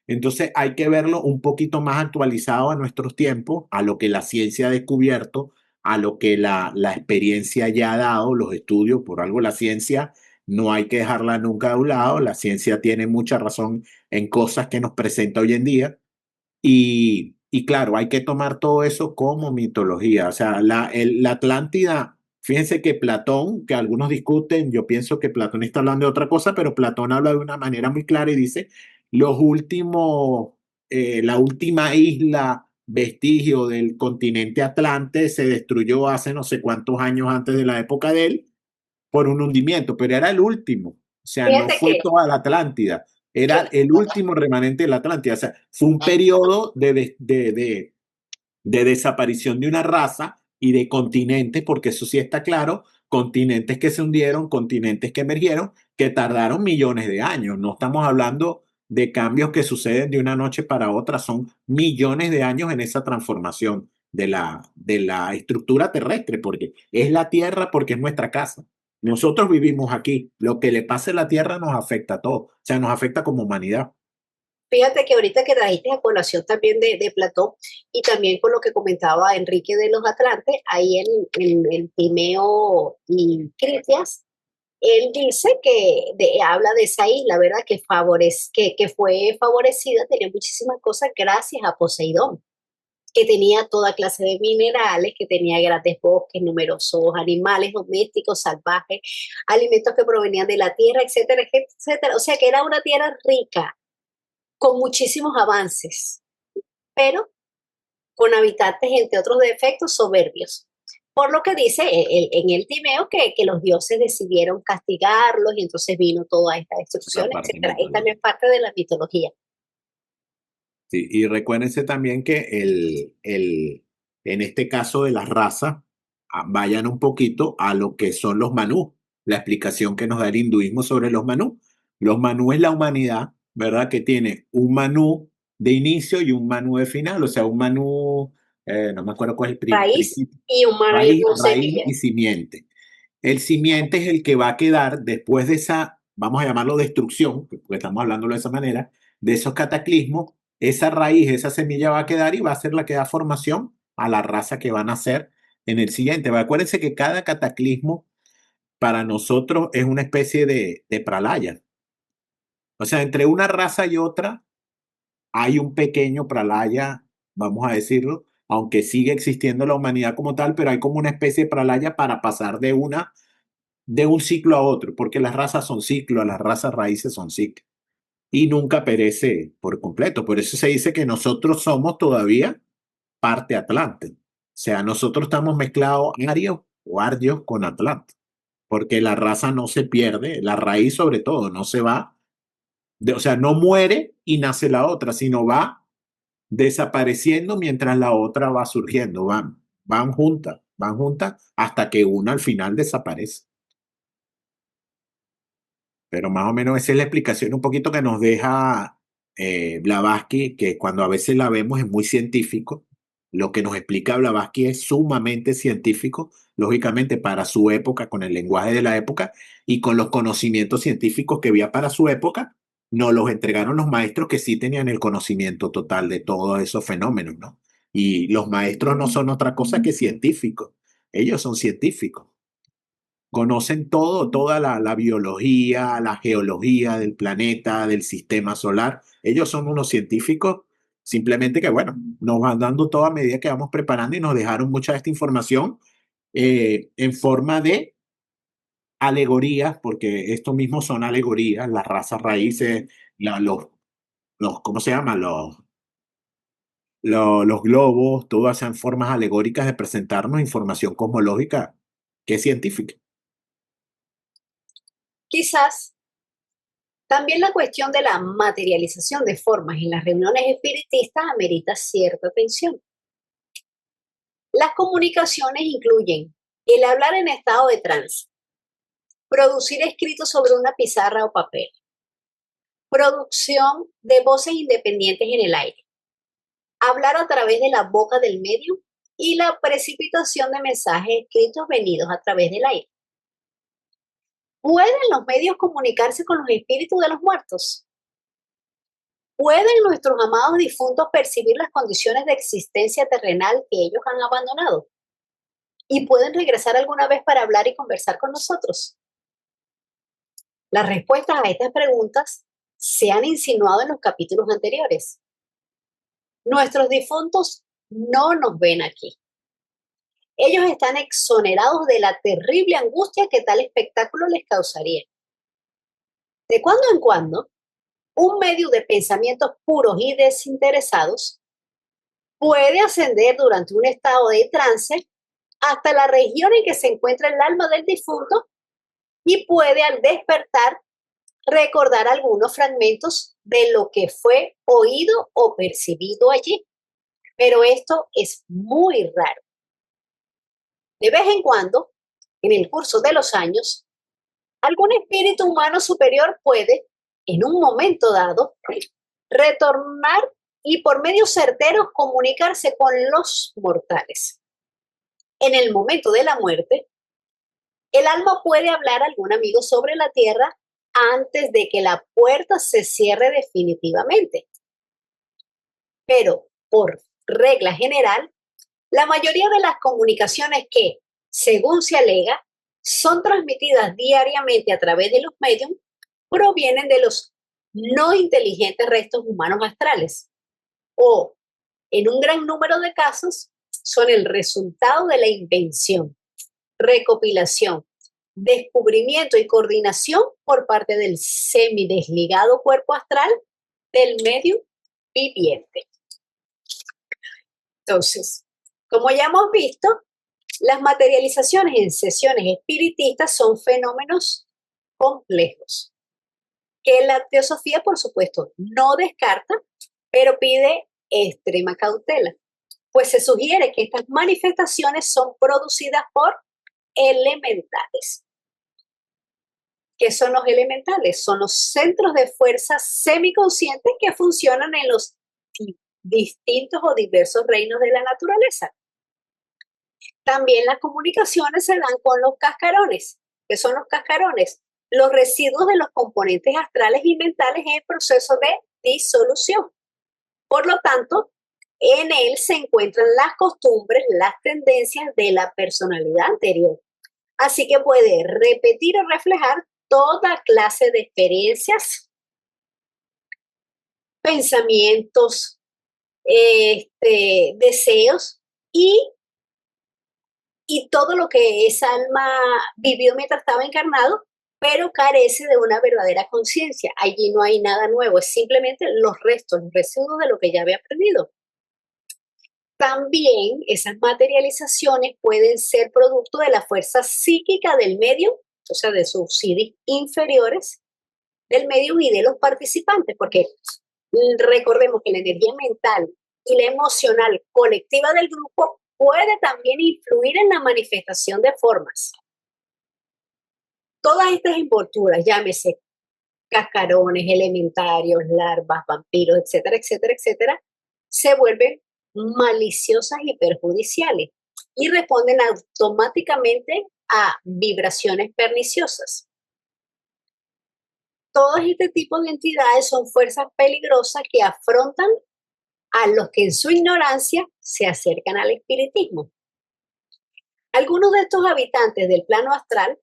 Entonces hay que verlo un poquito más actualizado a nuestros tiempos, a lo que la ciencia ha descubierto, a lo que la experiencia ya ha dado, los estudios, por algo la ciencia no hay que dejarla nunca de un lado. La ciencia tiene mucha razón en cosas que nos presenta hoy en día. Y claro, hay que tomar todo eso como mitología. O sea, la Atlántida, fíjense que Platón, que algunos discuten, yo pienso que Platón está hablando de otra cosa, pero Platón habla de una manera muy clara y dice, los últimos, la última isla, vestigio del continente Atlante, se destruyó hace no sé cuántos años antes de la época de él por un hundimiento, pero era el último. O sea, no Fíjate fue toda la Atlántida, era el último remanente de la Atlántida. O sea, fue un periodo de desaparición de una raza y de continentes, porque eso sí está claro, continentes que se hundieron, continentes que emergieron, que tardaron millones de años. No estamos hablando de cambios que suceden de una noche para otra, son millones de años en esa transformación de la estructura terrestre, porque es la Tierra, porque es nuestra casa. Nosotros vivimos aquí. Lo que le pase a la Tierra nos afecta a todos, o sea, nos afecta como humanidad. Fíjate que ahorita que trajiste a colación también de Platón y también con lo que comentaba Enrique de los Atlantes, ahí en Timeo y Critias, él dice habla de esa isla, ¿verdad? Que fue favorecida, tenía muchísimas cosas gracias a Poseidón, que tenía toda clase de minerales, que tenía grandes bosques, numerosos animales domésticos, salvajes, alimentos que provenían de la tierra, etcétera, etcétera. O sea que era una tierra rica, con muchísimos avances, pero con habitantes, entre otros defectos, soberbios. Por lo que dice en el Timeo que los dioses decidieron castigarlos y entonces vino toda esta destrucción, Otra parte etcétera. Es mitológica. también parte de la mitología. Sí, y recuérdense también que en este caso de las razas, vayan un poquito a lo que son los manú, la explicación que nos da el hinduismo sobre los manú. Los manú es la humanidad, ¿verdad? Que tiene un manú de inicio y un manú de final, o sea, un manú, no me acuerdo cuál es el Raíz principio, y humana y raíz, raíz semilla. y simiente. El simiente es el que va a quedar después de esa, vamos a llamarlo destrucción, porque estamos hablándolo de esa manera, de esos cataclismos, esa raíz, esa semilla va a quedar y va a ser la que da formación a la raza que van a ser en el siguiente. Acuérdense que cada cataclismo para nosotros es una especie de pralaya. O sea, entre una raza y otra hay un pequeño pralaya, vamos a decirlo, aunque sigue existiendo la humanidad como tal, pero hay como una especie de pralaya para pasar de un ciclo a otro, porque las razas son ciclos, las razas raíces son ciclos, y nunca perece por completo. Por eso se dice que nosotros somos todavía parte Atlante. O sea, nosotros estamos mezclados arios o ardios con Atlante, porque la raza no se pierde, la raíz sobre todo, no se va, o sea, no muere y nace la otra, sino va desapareciendo mientras la otra va surgiendo, van juntas hasta que una al final desaparece. Pero más o menos esa es la explicación un poquito que nos deja Blavatsky, que cuando a veces la vemos es muy científico. Lo que nos explica Blavatsky es sumamente científico, lógicamente para su época, con el lenguaje de la época y con los conocimientos científicos que había para su época, nos los entregaron los maestros que sí tenían el conocimiento total de todos esos fenómenos, ¿no? Y los maestros no son otra cosa que científicos, ellos son científicos, conocen todo, toda la biología, la geología del planeta, del sistema solar. Ellos son unos científicos, simplemente que, bueno, nos van dando todo a medida que vamos preparando y nos dejaron mucha de esta información en forma de alegorías, porque esto mismo son alegorías, las razas raíces, ¿cómo se llama? Los globos, todas sean formas alegóricas de presentarnos información cosmológica que es científica. Quizás también la cuestión de la materialización de formas en las reuniones espiritistas amerita cierta atención. Las comunicaciones incluyen el hablar en estado de trance, producir escritos sobre una pizarra o papel, producción de voces independientes en el aire, hablar a través de la boca del medium y la precipitación de mensajes escritos venidos a través del aire. ¿Pueden los medios comunicarse con los espíritus de los muertos? ¿Pueden nuestros amados difuntos percibir las condiciones de existencia terrenal que ellos han abandonado? ¿Y pueden regresar alguna vez para hablar y conversar con nosotros? Las respuestas a estas preguntas se han insinuado en los capítulos anteriores. Nuestros difuntos no nos ven aquí. Ellos están exonerados de la terrible angustia que tal espectáculo les causaría. De cuando en cuando, un medio de pensamientos puros y desinteresados puede ascender durante un estado de trance hasta la región en que se encuentra el alma del difunto y puede al despertar recordar algunos fragmentos de lo que fue oído o percibido allí. Pero esto es muy raro. De vez en cuando, en el curso de los años, algún espíritu humano superior puede, en un momento dado, retornar y por medios certeros comunicarse con los mortales. En el momento de la muerte, el alma puede hablar a algún amigo sobre la tierra antes de que la puerta se cierre definitivamente. Pero, por regla general, la mayoría de las comunicaciones que, según se alega, son transmitidas diariamente a través de los medios, provienen de los no inteligentes restos humanos astrales, o, en un gran número de casos, son el resultado de la invención, recopilación, descubrimiento y coordinación por parte del semidesligado cuerpo astral del medio viviente. Entonces, como ya hemos visto, las materializaciones en sesiones espiritistas son fenómenos complejos, que la teosofía, por supuesto, no descarta, pero pide extrema cautela, pues se sugiere que estas manifestaciones son producidas por elementales. ¿Qué son los elementales? Son los centros de fuerza semiconscientes que funcionan en los distintos o diversos reinos de la naturaleza. También las comunicaciones se dan con los cascarones. ¿Qué son los cascarones? Los residuos de los componentes astrales y mentales en el proceso de disolución. Por lo tanto, en él se encuentran las costumbres, las tendencias de la personalidad anterior. Así que puede repetir o reflejar toda clase de experiencias, pensamientos, deseos y todo lo que esa alma vivió mientras estaba encarnado, pero carece de una verdadera conciencia. Allí no hay nada nuevo, es simplemente los restos, los residuos de lo que ya había aprendido. También esas materializaciones pueden ser producto de la fuerza psíquica del medium, o sea, de sus seres inferiores, del medium y de los participantes, porque recordemos que la energía mental y la emocional colectiva del grupo puede también influir en la manifestación de formas. Todas estas envolturas, llámese cascarones, elementarios, larvas, vampiros, etcétera, etcétera, etcétera, se vuelven maliciosas y perjudiciales y responden automáticamente a vibraciones perniciosas. Todos este tipo de entidades son fuerzas peligrosas que afrontan a los que en su ignorancia se acercan al espiritismo. Algunos de estos habitantes del plano astral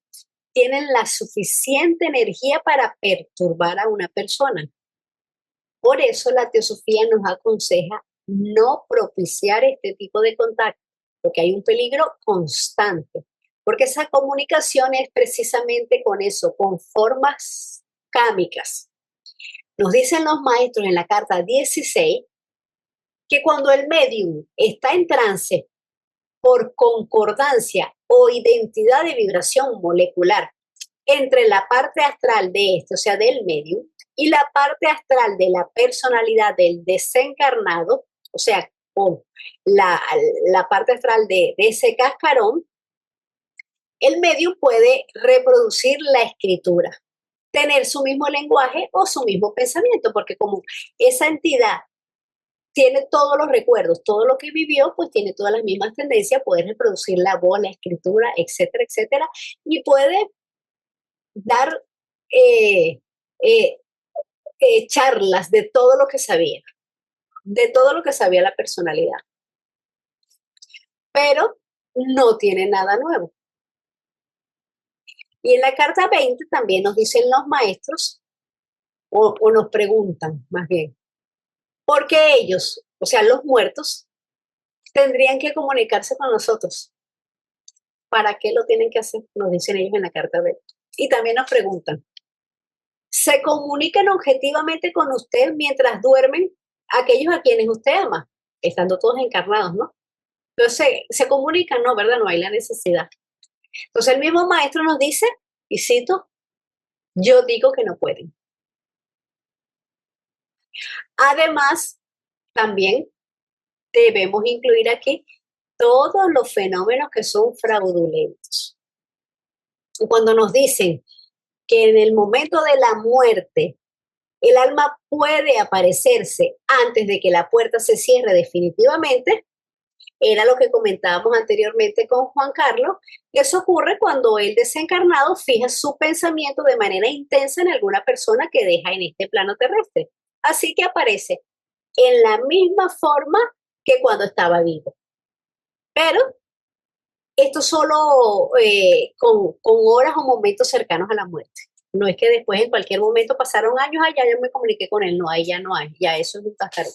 tienen la suficiente energía para perturbar a una persona. Por eso la teosofía nos aconseja no propiciar este tipo de contacto, porque hay un peligro constante, porque esa comunicación es precisamente con eso, con formas cámicas. Nos dicen los maestros en la carta 16 que cuando el medium está en trance por concordancia o identidad de vibración molecular entre la parte astral de este, o sea, del medium, y la parte astral de la personalidad del desencarnado, o sea, con la parte astral de ese cascarón, el medium puede reproducir la escritura, tener su mismo lenguaje o su mismo pensamiento, porque como esa entidad tiene todos los recuerdos, todo lo que vivió, pues tiene todas las mismas tendencias, puede reproducir la voz, la escritura, etcétera, etcétera, y puede dar charlas de todo lo que sabía, la personalidad. Pero no tiene nada nuevo. Y en la carta 20 también nos dicen los maestros, o nos preguntan más bien, ¿por qué ellos, o sea, los muertos, tendrían que comunicarse con nosotros? ¿Para qué lo tienen que hacer? Nos dicen ellos en la carta 20. Y también nos preguntan, ¿se comunican objetivamente con usted mientras duermen aquellos a quienes usted ama? Estando todos encarnados, ¿no? Entonces, se comunican, no, ¿verdad? No hay la necesidad. Entonces, el mismo maestro nos dice, y cito, yo digo que no pueden. Además, también debemos incluir aquí todos los fenómenos que son fraudulentos. Cuando nos dicen que en el momento de la muerte el alma puede aparecerse antes de que la puerta se cierre definitivamente, era lo que comentábamos anteriormente con Juan Carlos. Eso ocurre cuando el desencarnado fija su pensamiento de manera intensa en alguna persona que deja en este plano terrestre. Así que aparece en la misma forma que cuando estaba vivo. Pero esto solo con horas o momentos cercanos a la muerte. No es que después en cualquier momento pasaron años allá, yo me comuniqué con él. No, ahí ya no hay. Ya eso es un cascarón.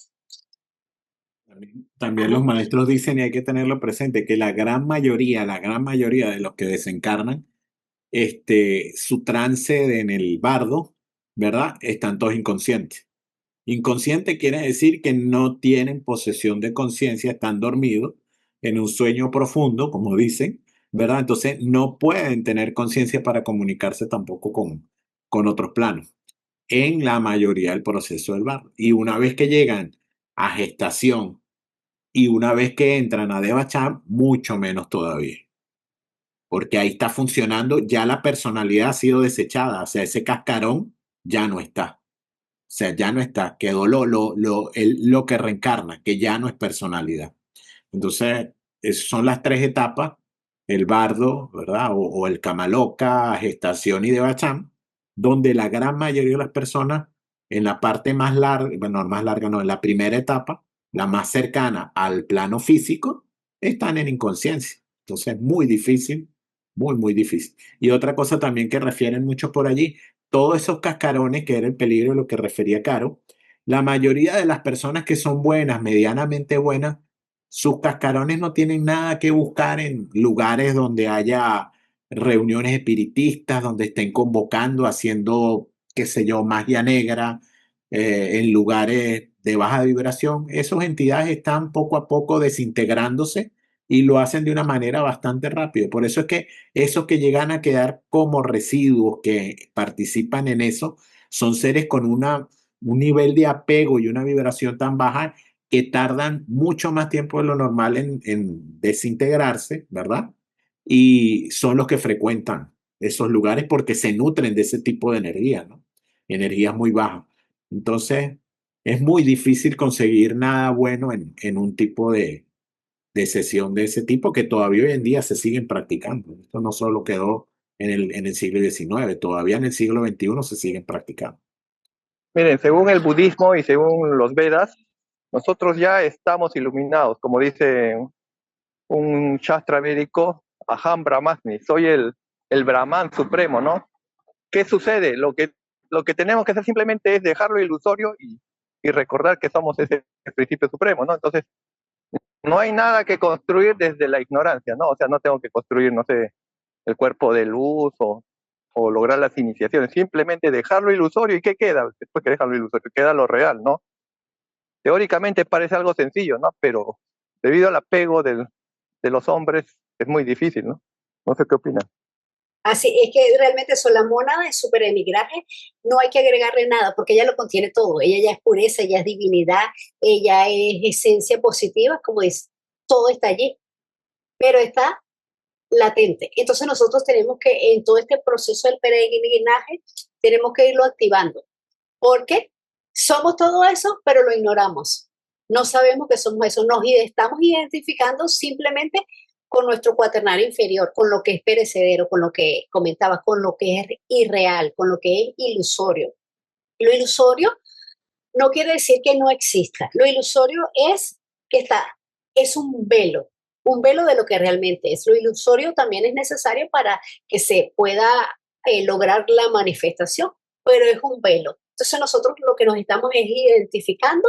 También los maestros dicen, y hay que tenerlo presente, que la gran mayoría de los que desencarnan, su trance en el bardo, ¿verdad? Están todos inconscientes. Inconsciente quiere decir que no tienen posesión de conciencia, están dormidos en un sueño profundo, como dicen, ¿verdad? Entonces no pueden tener conciencia para comunicarse tampoco con otros planos, en la mayoría del proceso del bardo. Y una vez que llegan a gestación y una vez que entran a Devachan, mucho menos todavía. Porque ahí está funcionando, ya la personalidad ha sido desechada, o sea, ese cascarón ya no está. O sea, ya no está, quedó lo que reencarna, que ya no es personalidad. Entonces, son las tres etapas, el bardo, ¿verdad? O el camaloca, gestación y devachán, donde la gran mayoría de las personas en la parte más larga, bueno, más larga no, en la primera etapa, la más cercana al plano físico, están en inconsciencia. Entonces, muy difícil, muy, muy difícil. Y otra cosa también que refieren mucho por allí, todos esos cascarones, que era el peligro de lo que refería Caro, la mayoría de las personas que son buenas, medianamente buenas, sus cascarones no tienen nada que buscar en lugares donde haya reuniones espiritistas, donde estén convocando, haciendo, qué sé yo, magia negra, en lugares de baja vibración. Esas entidades están poco a poco desintegrándose y lo hacen de una manera bastante rápida. Por eso es que esos que llegan a quedar como residuos que participan en eso son seres con un nivel de apego y una vibración tan baja que tardan mucho más tiempo de lo normal en desintegrarse, ¿verdad? Y son los que frecuentan esos lugares porque se nutren de ese tipo de energía, ¿no? Energías muy bajas. Entonces, es muy difícil conseguir nada bueno en un tipo de sesión de ese tipo que todavía hoy en día se siguen practicando. Esto no solo quedó en el siglo XIX, todavía en el siglo XXI se siguen practicando. Miren, según el budismo y según los Vedas, nosotros ya estamos iluminados, como dice un Shastra védico, Aham Brahmasmi, soy el Brahman supremo, ¿no? ¿Qué sucede? Lo que tenemos que hacer simplemente es dejarlo ilusorio y recordar que somos ese principio supremo, ¿no? Entonces, no hay nada que construir desde la ignorancia, ¿no? O sea, no tengo que construir, no sé, el cuerpo de luz o lograr las iniciaciones, simplemente dejarlo ilusorio. ¿Y qué queda? Después que dejarlo ilusorio, queda lo real, ¿no? Teóricamente parece algo sencillo, ¿no? Pero debido al apego de los hombres es muy difícil, ¿no? No sé qué opinan. Así es que realmente son la mónada de superemigraje, no hay que agregarle nada porque ella lo contiene todo. Ella ya es pureza, ella es divinidad, ella es esencia positiva, como dice, todo está allí, pero está latente. Entonces nosotros tenemos que, en todo este proceso del peregrinaje, tenemos que irlo activando, porque somos todo eso, pero lo ignoramos. No sabemos que somos eso, nos estamos identificando simplemente con nuestro cuaternario inferior, con lo que es perecedero, con lo que comentabas, con lo que es irreal, con lo que es ilusorio. Lo ilusorio no quiere decir que no exista. Lo ilusorio es que está, es un velo, un velo de lo que realmente es. Lo ilusorio también es necesario para que se pueda lograr la manifestación, pero es un velo. Entonces nosotros lo que nos estamos es identificando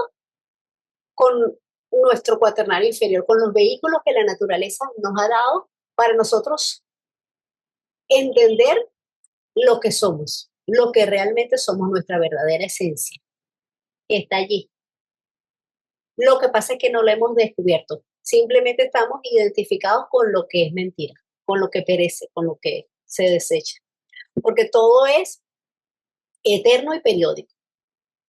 con nuestro cuaternario inferior, con los vehículos que la naturaleza nos ha dado para nosotros entender lo que somos, lo que realmente somos, nuestra verdadera esencia. Está allí. Lo que pasa es que no lo hemos descubierto. Simplemente estamos identificados con lo que es mentira, con lo que perece, con lo que se desecha. Porque todo es eterno y periódico.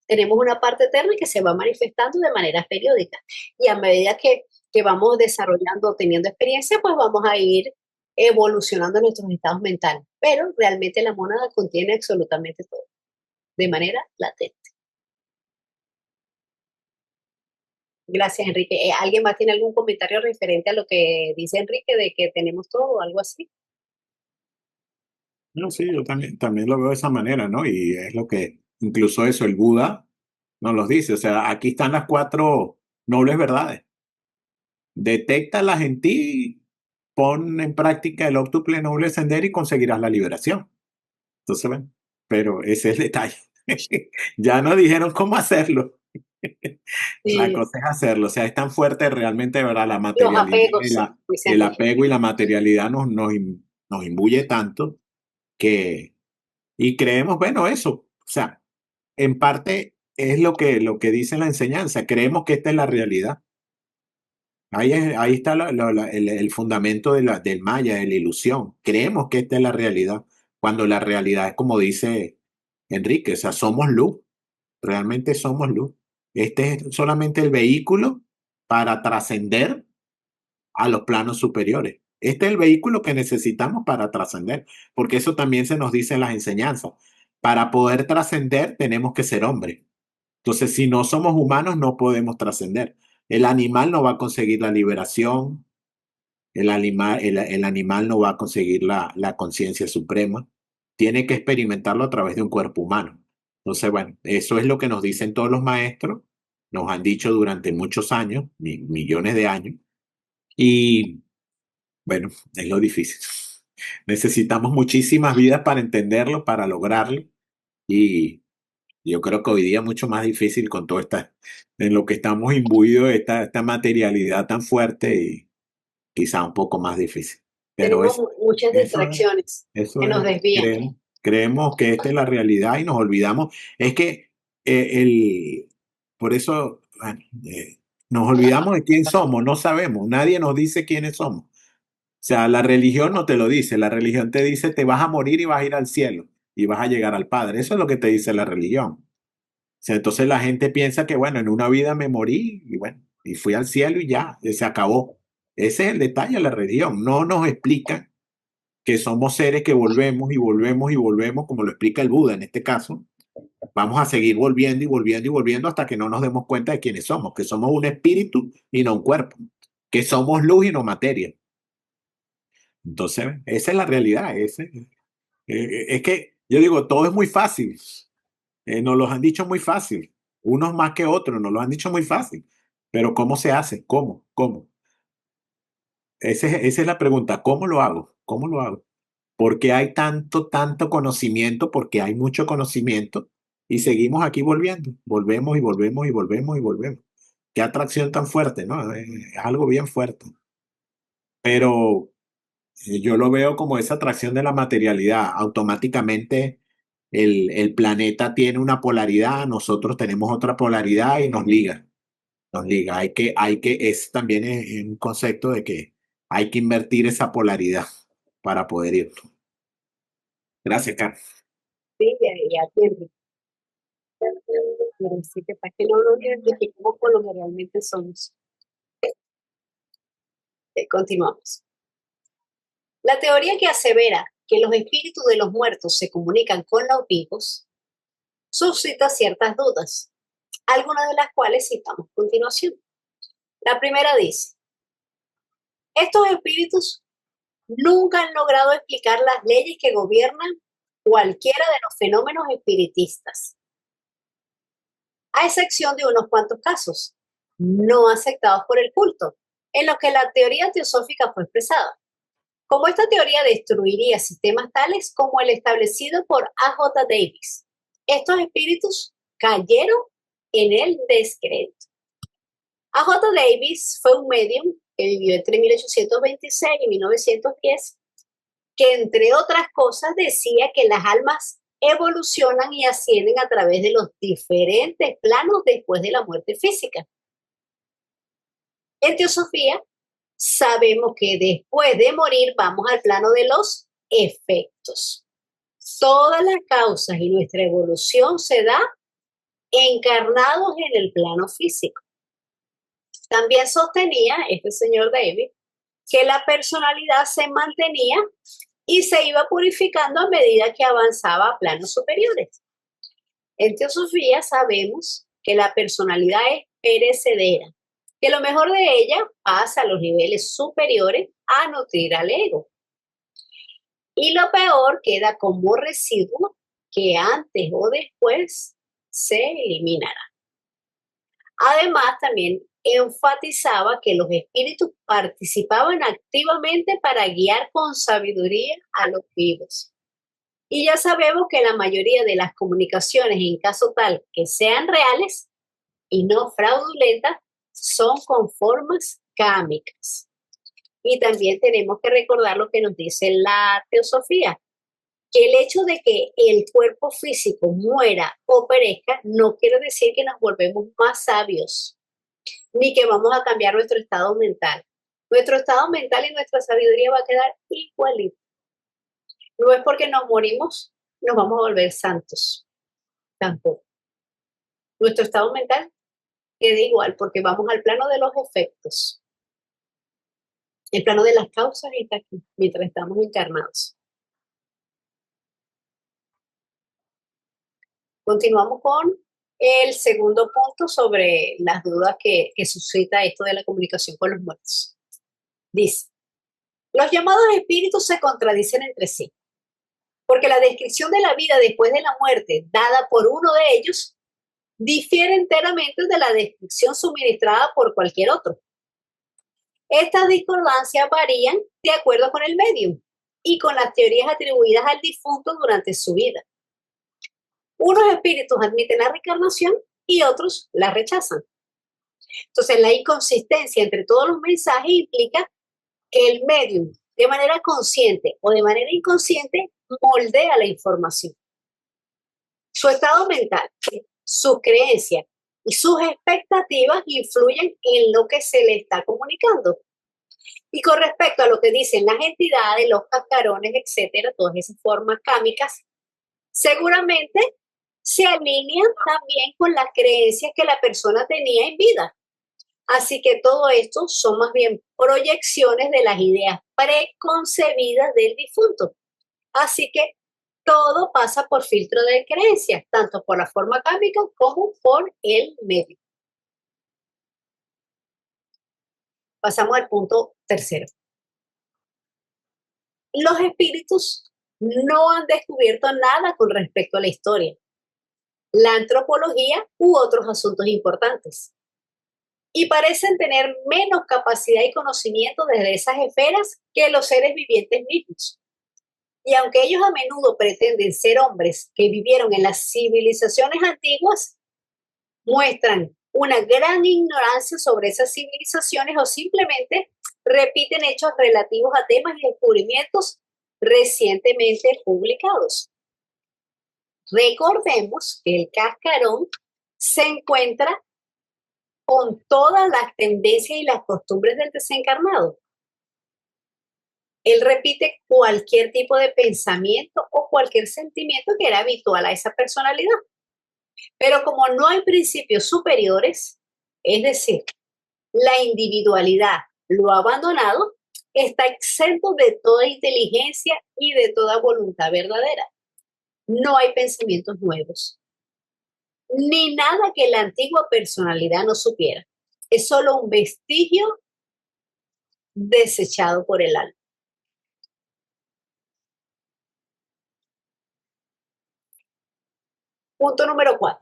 Tenemos una parte eterna que se va manifestando de manera periódica. Y a medida que vamos desarrollando, teniendo experiencia, pues vamos a ir evolucionando nuestros estados mentales. Pero realmente la mónada contiene absolutamente todo, de manera latente. Gracias, Enrique. ¿Alguien más tiene algún comentario referente a lo que dice Enrique de que tenemos todo o algo así? No, sí, yo también lo veo de esa manera, ¿no? Y es lo que, incluso eso, el Buda nos los dice. O sea, aquí están las 4 nobles verdades. Detéctalas en ti, pon en práctica el óptuple noble sendero y conseguirás la liberación. Entonces, bueno, pero ese es el detalle. Ya nos dijeron cómo hacerlo. La Sí, cosa es hacerlo. O sea, es tan fuerte realmente, de verdad, la los materialidad, apegos, sí, dice el Enrique. apego y la materialidad nos imbuye tanto que, y creemos, bueno, eso, o sea, en parte es lo que dice la enseñanza, creemos que esta es la realidad. Ahí está el fundamento del maya, de la ilusión. Creemos que esta es la realidad, cuando la realidad es como dice Enrique, o sea, somos luz, realmente somos luz. Este es solamente el vehículo para trascender a los planos superiores. Este es el vehículo que necesitamos para trascender, porque eso también se nos dice en las enseñanzas. Para poder trascender tenemos que ser hombres. Entonces, si no somos humanos, no podemos trascender. El animal no va a conseguir la liberación, el animal no va a conseguir la conciencia suprema. Tiene que experimentarlo a través de un cuerpo humano. Entonces, bueno, eso es lo que nos dicen todos los maestros, nos han dicho durante muchos años, millones de años, y bueno, es lo difícil. Necesitamos muchísimas vidas para entenderlo, para lograrlo, y yo creo que hoy día es mucho más difícil con todo en lo que estamos imbuidos, esta materialidad tan fuerte y quizá un poco más difícil. Pero Tenemos muchas eso es, distracciones eso que nos es, desvían. creemos que esta es la realidad y nos olvidamos. Es que por eso bueno, nos olvidamos de quién somos, no sabemos, nadie nos dice quiénes somos. O sea, la religión no te lo dice, la religión te dice te vas a morir y vas a ir al cielo y vas a llegar al Padre. Eso es lo que te dice la religión. O sea, entonces la gente piensa que, bueno, en una vida me morí y bueno, y fui al cielo y ya, se acabó. Ese es el detalle de la religión. No nos explican que somos seres que volvemos y volvemos y volvemos, como lo explica el Buda en este caso. Vamos a seguir volviendo y volviendo y volviendo hasta que no nos demos cuenta de quiénes somos, que somos un espíritu y no un cuerpo, que somos luz y no materia. Entonces, esa es la realidad. Es que yo digo, todo es muy fácil. Nos los han dicho muy fácil. Unos más que otros, nos lo han dicho muy fácil. Pero ¿cómo se hace? ¿Cómo? ¿Cómo? Esa es la pregunta. ¿Cómo lo hago? ¿Cómo lo hago? Porque hay tanto conocimiento, porque hay mucho conocimiento y seguimos aquí volviendo. Volvemos y volvemos y volvemos y volvemos. Qué atracción tan fuerte, ¿no? Es algo bien fuerte. Pero yo lo veo como esa atracción de la materialidad. Automáticamente el planeta tiene una polaridad, nosotros tenemos otra polaridad y nos liga, nos liga. Es también un concepto de que hay que invertir esa polaridad para poder ir. Gracias, Carlos. Sí, y atiende. Pero sí que para que no nos identifiquemos con lo que realmente somos. Continuamos. La teoría que asevera que los espíritus de los muertos se comunican con los vivos suscita ciertas dudas, algunas de las cuales citamos a continuación. La primera dice, estos espíritus nunca han logrado explicar las leyes que gobiernan cualquiera de los fenómenos espiritistas, a excepción de unos cuantos casos no aceptados por el culto, en los que la teoría teosófica fue expresada. Como esta teoría destruiría sistemas tales como el establecido por A.J. Davis, estos espíritus cayeron en el descrédito. A.J. Davis fue un medium que vivió entre 1826 y 1910, que entre otras cosas decía que las almas evolucionan y ascienden a través de los diferentes planos después de la muerte física. En teosofía, sabemos que después de morir vamos al plano de los efectos. Todas las causas y nuestra evolución se da encarnados en el plano físico. También sostenía este señor David que la personalidad se mantenía y se iba purificando a medida que avanzaba a planos superiores. En teosofía sabemos que la personalidad es perecedera, que lo mejor de ella pasa a los niveles superiores a nutrir al ego. Y lo peor queda como residuo que antes o después se eliminará. Además, también enfatizaba que los espíritus participaban activamente para guiar con sabiduría a los vivos. Y ya sabemos que la mayoría de las comunicaciones, en caso tal que sean reales y no fraudulentas, son con formas kámicas. Y también tenemos que recordar lo que nos dice la teosofía, que el hecho de que el cuerpo físico muera o perezca no quiere decir que nos volvemos más sabios, ni que vamos a cambiar nuestro estado mental. Nuestro estado mental y nuestra sabiduría va a quedar igualito. No es porque nos morimos, nos vamos a volver santos. Tampoco. Nuestro estado mental queda igual porque vamos al plano de los efectos. El plano de las causas está aquí, mientras estamos encarnados. Continuamos con el segundo punto sobre las dudas que suscita esto de la comunicación con los muertos. Dice, los llamados espíritus se contradicen entre sí, porque la descripción de la vida después de la muerte dada por uno de ellos difiere enteramente de la descripción suministrada por cualquier otro. Estas discordancias varían de acuerdo con el medium y con las teorías atribuidas al difunto durante su vida. Unos espíritus admiten la reencarnación y otros la rechazan. Entonces, la inconsistencia entre todos los mensajes implica que el medium, de manera consciente o de manera inconsciente, moldea la información. Su estado mental, sus creencias y sus expectativas influyen en lo que se le está comunicando. Y con respecto a lo que dicen las entidades, los cascarones, etcétera, todas esas formas kámicas, seguramente se alinean también con las creencias que la persona tenía en vida. Así que todo esto son más bien proyecciones de las ideas preconcebidas del difunto. Así que todo pasa por filtro de creencias, tanto por la forma kámica como por el medio. Pasamos al punto tercero. Los espíritus no han descubierto nada con respecto a la historia, la antropología u otros asuntos importantes. Y parecen tener menos capacidad y conocimiento desde esas esferas que los seres vivientes mismos. Y aunque ellos a menudo pretenden ser hombres que vivieron en las civilizaciones antiguas, muestran una gran ignorancia sobre esas civilizaciones o simplemente repiten hechos relativos a temas y descubrimientos recientemente publicados. Recordemos que el cascarón se encuentra con todas las tendencias y las costumbres del desencarnado. Él repite cualquier tipo de pensamiento o cualquier sentimiento que era habitual a esa personalidad. Pero como no hay principios superiores, es decir, la individualidad lo ha abandonado, está exento de toda inteligencia y de toda voluntad verdadera. No hay pensamientos nuevos, ni nada que la antigua personalidad no supiera. Es solo un vestigio desechado por el alma. Punto número 4.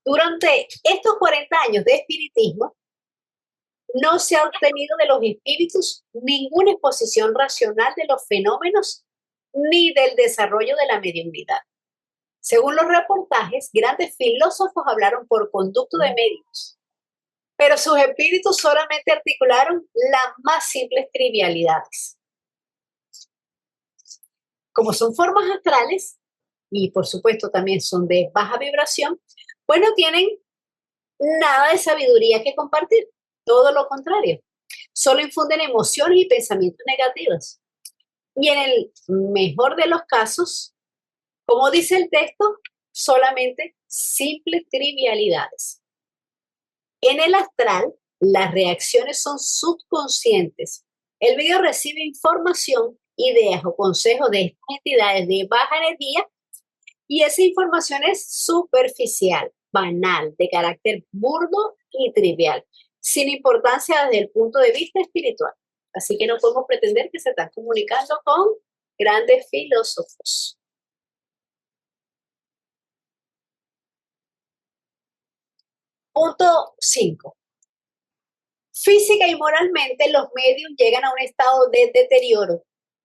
Durante estos 40 años de espiritismo, no se ha obtenido de los espíritus ninguna exposición racional de los fenómenos ni del desarrollo de la mediunidad. Según los reportajes, grandes filósofos hablaron por conducto de medios, pero sus espíritus solamente articularon las más simples trivialidades. Como son formas astrales, y por supuesto también son de baja vibración, pues no tienen nada de sabiduría que compartir, todo lo contrario, solo infunden emociones y pensamientos negativos. Y en el mejor de los casos, como dice el texto, solamente simples trivialidades. En el astral, las reacciones son subconscientes. El medio recibe información, ideas o consejos de estas entidades de baja energía y esa información es superficial, banal, de carácter burdo y trivial, sin importancia desde el punto de vista espiritual. Así que no podemos pretender que se están comunicando con grandes filósofos. Punto 5. Física y moralmente los medios llegan a un estado de deterioro.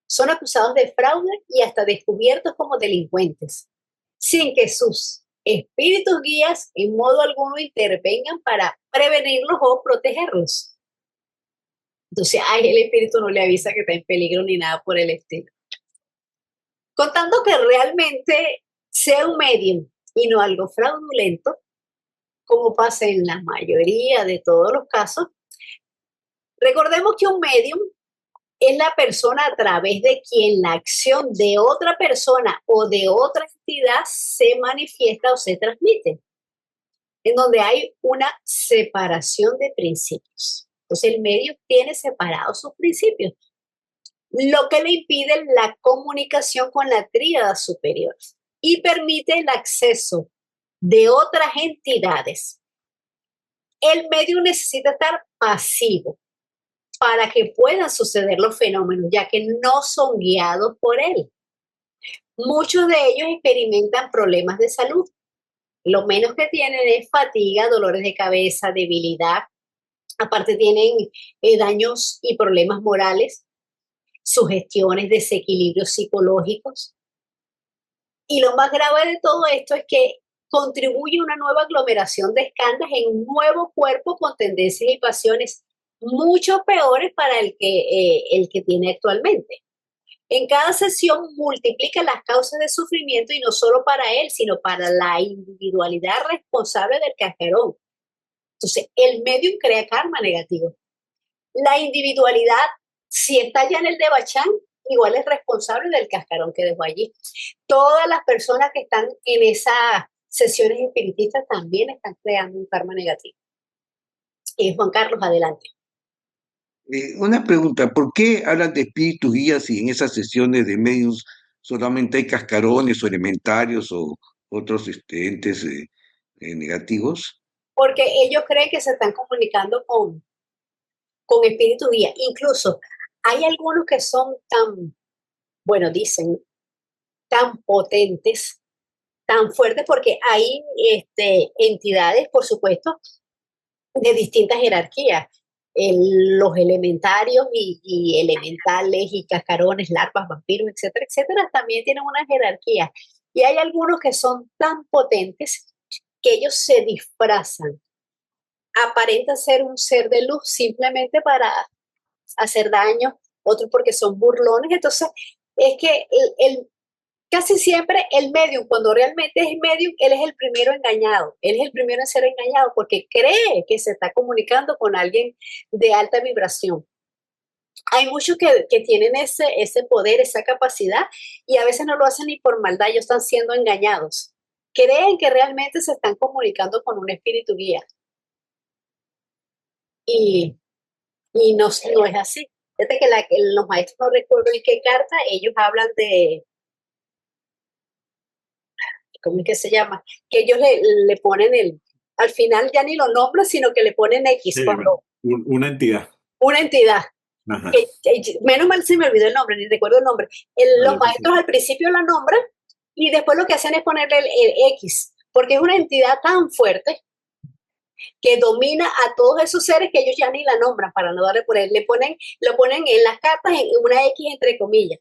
Son acusados de fraude y hasta descubiertos como delincuentes, sin que sus espíritus guías en modo alguno intervengan para prevenirlos o protegerlos. Entonces, el espíritu no le avisa que está en peligro ni nada por el estilo. Contando que realmente sea un medium y no algo fraudulento, como pasa en la mayoría de todos los casos, recordemos que un medium es la persona a través de quien la acción de otra persona o de otra entidad se manifiesta o se transmite, en donde hay una separación de principios. Entonces el medium tiene separados sus principios, lo que le impide la comunicación con la tríada superior y permite el acceso de otras entidades. El medium necesita estar pasivo para que puedan suceder los fenómenos, ya que no son guiados por él. Muchos de ellos experimentan problemas de salud. Lo menos que tienen es fatiga, dolores de cabeza, debilidad. Aparte tienen daños y problemas morales, sugestiones, desequilibrios psicológicos. Y lo más grave de todo esto es que contribuye a una nueva aglomeración de escandas en un nuevo cuerpo con tendencias y pasiones mucho peores para el que tiene actualmente. En cada sesión multiplica las causas de sufrimiento y no solo para él, sino para la individualidad responsable del cascarón. Entonces, el medium crea karma negativo. La individualidad, si está ya en el Devachan, igual es responsable del cascarón que dejó allí. Todas las personas que están en esas sesiones espiritistas también están creando un karma negativo. Juan Carlos, adelante. Una pregunta, ¿por qué hablan de espíritus guías y en esas sesiones de medios solamente hay cascarones o elementarios o otros entes negativos? Porque ellos creen que se están comunicando con espíritus guías. Incluso hay algunos que son tan, bueno, dicen, tan potentes, tan fuertes, porque hay entidades, por supuesto, de distintas jerarquías. Los elementarios y elementales y cascarones, larvas, vampiros, etcétera, etcétera, también tienen una jerarquía. Y hay algunos que son tan potentes que ellos se disfrazan. Aparentan ser un ser de luz simplemente para hacer daño, otros porque son burlones. Entonces, es que casi siempre el medium, cuando realmente es medium, él es el primero engañado, él es el primero en ser engañado porque cree que se está comunicando con alguien de alta vibración. Hay muchos que tienen ese poder, esa capacidad, y a veces no lo hacen ni por maldad, ellos están siendo engañados. Creen que realmente se están comunicando con un espíritu guía. Y no es así. Desde que los maestros, no recuerdo en qué carta, ellos hablan de, ¿cómo es que se llama? Que ellos le ponen al final ya ni lo nombran, sino que le ponen X. Sí, cuando, una entidad. Una entidad. Menos mal se me olvidó el nombre, ni recuerdo el nombre. Los maestros al principio la nombran y después lo que hacen es ponerle el X, porque es una entidad tan fuerte que domina a todos esos seres que ellos ya ni la nombran para no darle por él. Lo ponen en las cartas en una X entre comillas.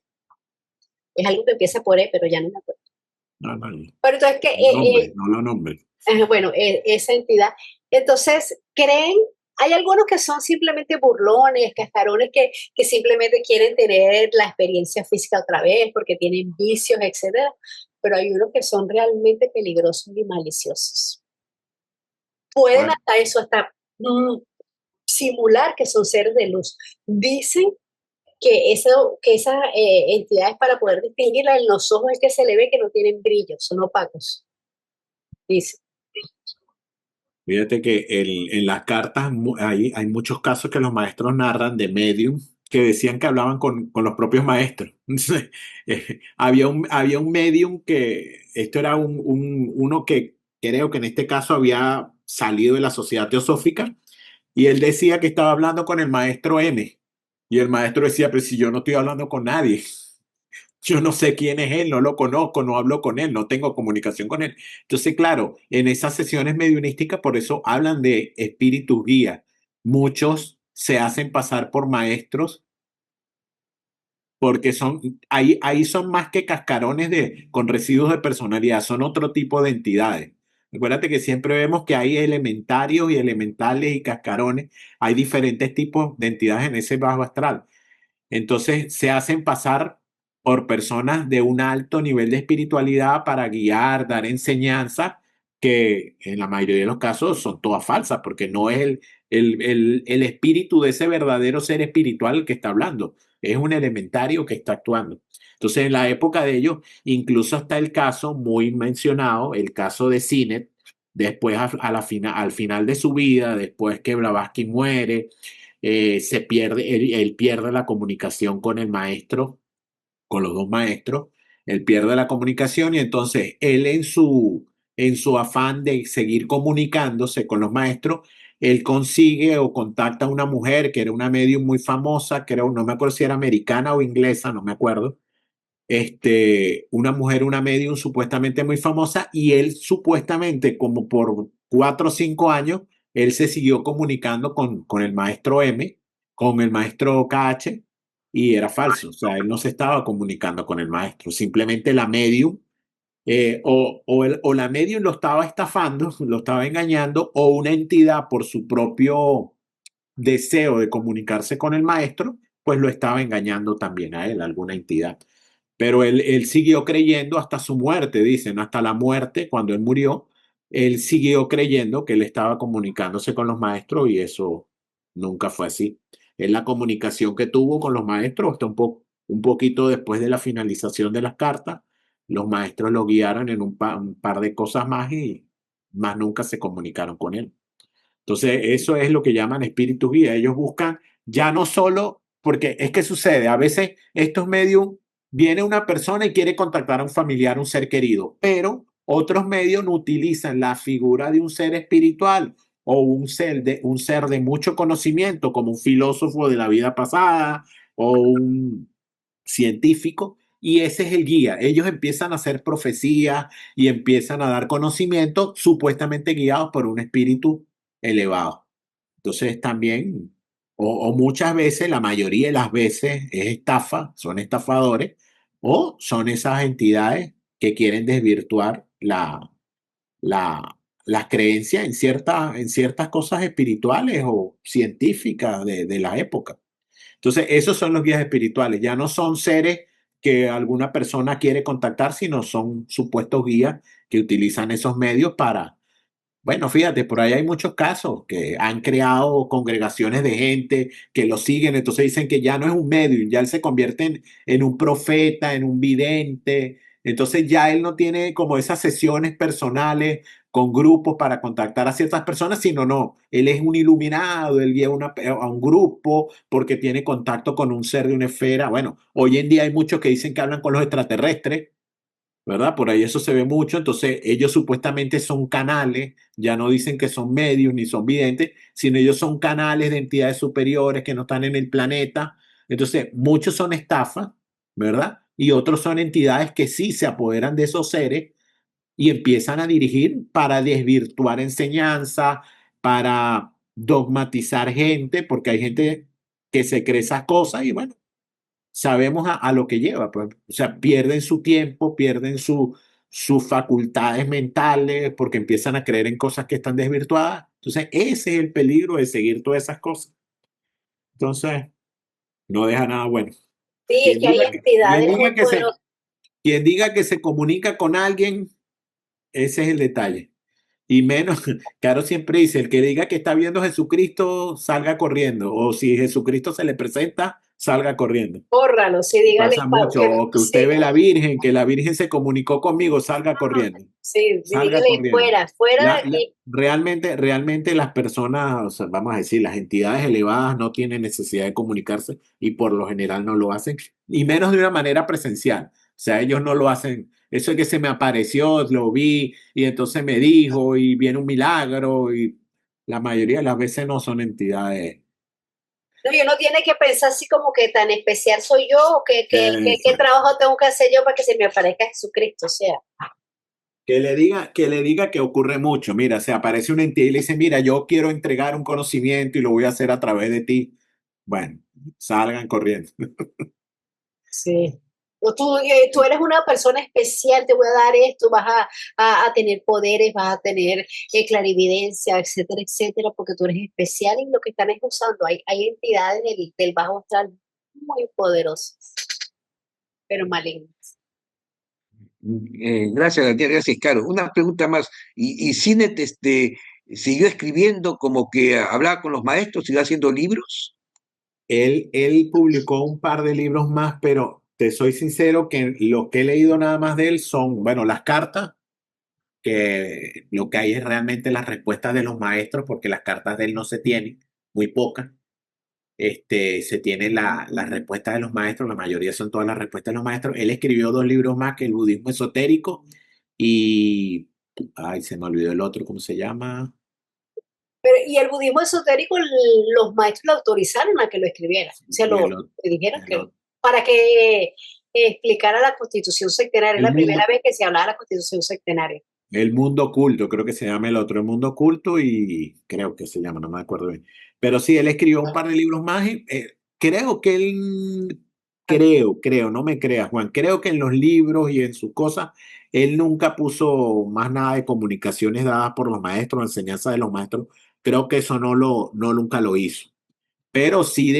Es algo que empieza por E, pero ya no me acuerdo. No, no, Pero entonces que, no lo nombre. bueno, esa entidad. Entonces, hay algunos que son simplemente burlones, cascarones que simplemente quieren tener la experiencia física otra vez porque tienen vicios, etcétera. Pero hay unos que son realmente peligrosos y maliciosos. Pueden hasta simular que son seres de luz. Dicen que esas entidades, para poder distinguirlas, en los ojos es que se le ve que no tienen brillo, son opacos. Dice. Fíjate que en las cartas hay muchos casos que los maestros narran de medium que decían que hablaban con los propios maestros. Había un medium que, esto era uno que creo que en este caso había salido de la Sociedad Teosófica, y él decía que estaba hablando con el maestro M. Y el maestro decía, pero si yo no estoy hablando con nadie. Yo no sé quién es él, no lo conozco, no hablo con él, no tengo comunicación con él. Entonces, claro, en esas sesiones mediunísticas, por eso hablan de espíritus guía. Muchos se hacen pasar por maestros porque ahí son más que cascarones con residuos de personalidad, son otro tipo de entidades. Acuérdate que siempre vemos que hay elementarios y elementales y cascarones, hay diferentes tipos de entidades en ese bajo astral. Entonces se hacen pasar por personas de un alto nivel de espiritualidad para guiar, dar enseñanza, que en la mayoría de los casos son todas falsas, porque no es el espíritu de ese verdadero ser espiritual el que está hablando, es un elementario que está actuando. Entonces, en la época de ellos, incluso está el caso muy mencionado, el caso de Sinet, después al final de su vida, después que Blavatsky muere, se pierde, él pierde la comunicación con el maestro, con los dos maestros, él pierde la comunicación, y entonces él en su afán de seguir comunicándose con los maestros, él consigue o contacta a una mujer que era una medium muy famosa, creo, no me acuerdo si era americana o inglesa, no me acuerdo, una mujer, una medium supuestamente muy famosa, y él supuestamente como por 4 o 5 años, él se siguió comunicando con el maestro M, con el maestro KH, y era falso, o sea, él no se estaba comunicando con el maestro, simplemente la medium, o la medium lo estaba estafando, lo estaba engañando, o una entidad por su propio deseo de comunicarse con el maestro, pues lo estaba engañando también a él, alguna entidad. Pero él siguió creyendo hasta su muerte, dicen, hasta la muerte, cuando él murió, él siguió creyendo que él estaba comunicándose con los maestros, y eso nunca fue así. Es la comunicación que tuvo con los maestros hasta un poquito después de la finalización de las cartas. Los maestros lo guiaron en un par de cosas más, y más nunca se comunicaron con él. Entonces, eso es lo que llaman espíritus guía. Ellos buscan ya no solo, porque es que sucede, a veces estos medios, viene una persona y quiere contactar a un familiar, un ser querido, pero otros medios no utilizan la figura de un ser espiritual o un ser de mucho conocimiento, como un filósofo de la vida pasada o un científico, y ese es el guía. Ellos empiezan a hacer profecías y empiezan a dar conocimiento supuestamente guiados por un espíritu elevado. Entonces también, o muchas veces, la mayoría de las veces es estafa, son estafadores, o son esas entidades que quieren desvirtuar las creencias en ciertas cosas espirituales o científicas de la época. Entonces, esos son los guías espirituales. Ya no son seres que alguna persona quiere contactar, sino son supuestos guías que utilizan esos medios para, bueno, fíjate, por ahí hay muchos casos que han creado congregaciones de gente que lo siguen, entonces dicen que ya no es un medium, ya él se convierte en un profeta, en un vidente, entonces ya él no tiene como esas sesiones personales con grupos para contactar a ciertas personas, sino no, él es un iluminado, él guía a un grupo porque tiene contacto con un ser de una esfera. Bueno, hoy en día hay muchos que dicen que hablan con los extraterrestres, ¿verdad? Por ahí eso se ve mucho. Entonces, ellos supuestamente son canales, ya no dicen que son medios ni son videntes, sino ellos son canales de entidades superiores que no están en el planeta. Entonces, muchos son estafas, ¿verdad? Y otros son entidades que sí se apoderan de esos seres y empiezan a dirigir para desvirtuar enseñanza, para dogmatizar gente, porque hay gente que se cree esas cosas y bueno, sabemos a lo que lleva, pues. O sea, pierden su tiempo, pierden sus facultades mentales porque empiezan a creer en cosas que están desvirtuadas. Entonces, ese es el peligro de seguir todas esas cosas. Entonces, no deja nada bueno. Sí, es Quien que hay diga entidades muy poderosas. quien diga que se comunica con alguien, ese es el detalle. Y menos, Caro siempre dice, el que diga que está viendo a Jesucristo, salga corriendo. O si Jesucristo se le presenta, salga corriendo. Córralo, sí, dígale Pasa mucho. O que usted sí, ve la Virgen, que la Virgen se comunicó conmigo, salga corriendo. sí, Salga dígale corriendo. fuera de aquí. Realmente las personas, o sea, vamos a decir, las entidades elevadas no tienen necesidad de comunicarse y por lo general no lo hacen, y menos de una manera presencial. O sea, ellos no lo hacen. Eso es que se me apareció, lo vi y entonces me dijo y viene un milagro y la mayoría de las veces no son entidades. No, y uno tiene que pensar así como que tan especial soy yo, o qué Exacto. trabajo tengo que hacer yo para que se me aparezca Jesucristo, o sea. Que le diga que ocurre mucho. Mira, se aparece una entidad y le dice, mira, yo quiero entregar un conocimiento y lo voy a hacer a través de ti. Bueno, salgan corriendo. Sí. O tú eres una persona especial, te voy a dar esto, vas a tener poderes, vas a tener clarividencia, etcétera, etcétera, porque tú eres especial y lo que están es usando. Hay entidades del bajo astral muy poderosas, pero malignas. Gracias, Daniel, gracias, Caro. Una pregunta más. ¿Y Sinet siguió escribiendo como que hablaba con los maestros, siguió haciendo libros? Él publicó un par de libros más, pero te soy sincero que lo que he leído nada más de él son, bueno, las cartas, que lo que hay es realmente las respuestas de los maestros, porque las cartas de él no se tienen, muy pocas. Se tiene las respuestas de los maestros, la mayoría son todas las respuestas de los maestros. Él escribió dos libros más, que el budismo esotérico y, ay, se me olvidó el otro, ¿cómo se llama? Pero, y el budismo esotérico, los maestros lo autorizaron a que lo escribiera. O sea, Y el, le dijeron el, que otro- para que explicara la constitución sectenaria. Es el la primera mundo, vez que se hablaba de la constitución sectenaria. el mundo oculto, creo que se llama el otro, el mundo oculto y creo que se llama, no me acuerdo bien. Pero sí, él escribió un par de libros más. Creo que él, creo, no me creas, Juan, creo que en los libros y en sus cosas, él nunca puso más nada de comunicaciones dadas por los maestros, enseñanzas de los maestros. Creo que eso no nunca lo hizo. Pero sí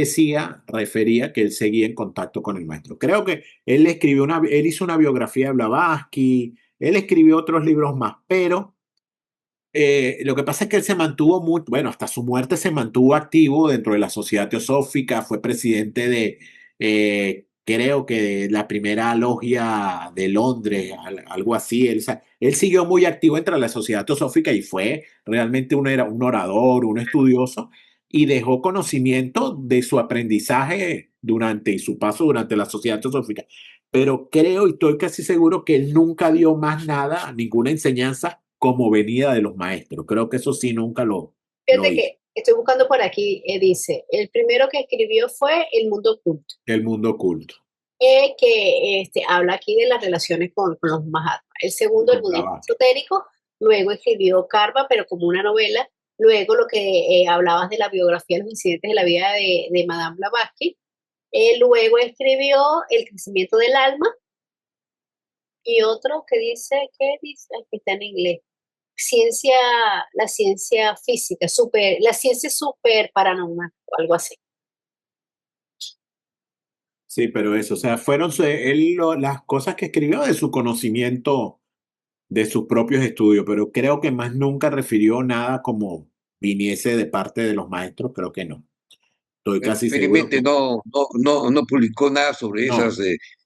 refería que él seguía en contacto con el maestro. Creo que él hizo una biografía de Blavatsky, él escribió otros libros más, pero lo que pasa es que él se mantuvo muy, bueno, hasta su muerte se mantuvo activo dentro de la Sociedad Teosófica, fue presidente creo que de la primera logia de Londres, algo así. Él siguió muy activo entre la Sociedad Teosófica y fue realmente un orador, un estudioso, y dejó conocimiento de su aprendizaje durante y su paso durante la Sociedad Teosófica. Pero creo y estoy casi seguro que él nunca dio más nada, ninguna enseñanza como venida de los maestros. Creo que eso sí nunca lo Fíjate hizo. que estoy buscando por aquí, dice, el primero que escribió fue El mundo oculto, El mundo oculto. que habla aquí de las relaciones con los Mahatmas. El segundo, El Con budismo Blavatsky. esotérico, luego escribió Karma, pero como una novela, luego lo que hablabas de la biografía, los incidentes de la vida de Madame Blavatsky, luego escribió El crecimiento del alma y otro que dice, ¿qué dice? Aquí está en inglés. Ciencia, la ciencia física, la ciencia super paranormal, o algo así. Sí, pero eso, o sea, las cosas que escribió de su conocimiento, de sus propios estudios, pero creo que más nunca refirió nada como viniese de parte de los maestros, creo que no. Estoy casi seguro Felizmente que no publicó nada sobre no, esos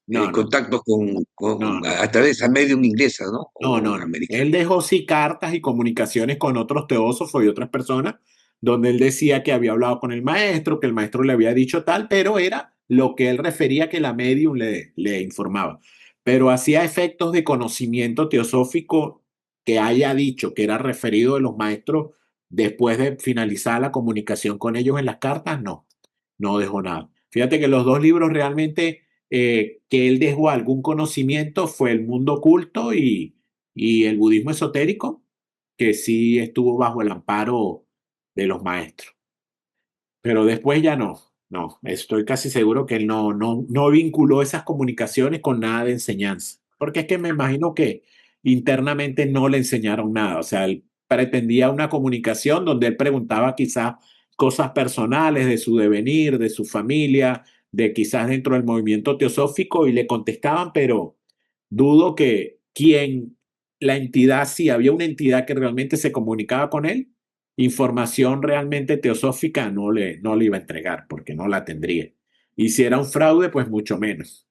no, no, contactos no, no. a través de esa medium inglesa, ¿no? No, O no, no. americana. Él dejó sí cartas y comunicaciones con otros teósofos y otras personas, donde él decía que había hablado con el maestro, que el maestro le había dicho tal, pero era lo que él refería que la medium le informaba. Pero hacía efectos de conocimiento teosófico que haya dicho que era referido de los maestros después de finalizar la comunicación con ellos en las cartas, no dejó nada. Fíjate que los dos libros realmente que él dejó algún conocimiento fue El mundo oculto y el budismo esotérico, que sí estuvo bajo el amparo de los maestros. Pero después ya no, estoy casi seguro que él no vinculó esas comunicaciones con nada de enseñanza, porque es que me imagino que internamente no le enseñaron nada, o sea, él pretendía una comunicación donde él preguntaba quizás cosas personales de su devenir, de su familia, de quizás dentro del movimiento teosófico y le contestaban, pero dudo que la entidad, si había una entidad que realmente se comunicaba con él, información realmente teosófica no le iba a entregar porque no la tendría. Y si era un fraude, pues mucho menos.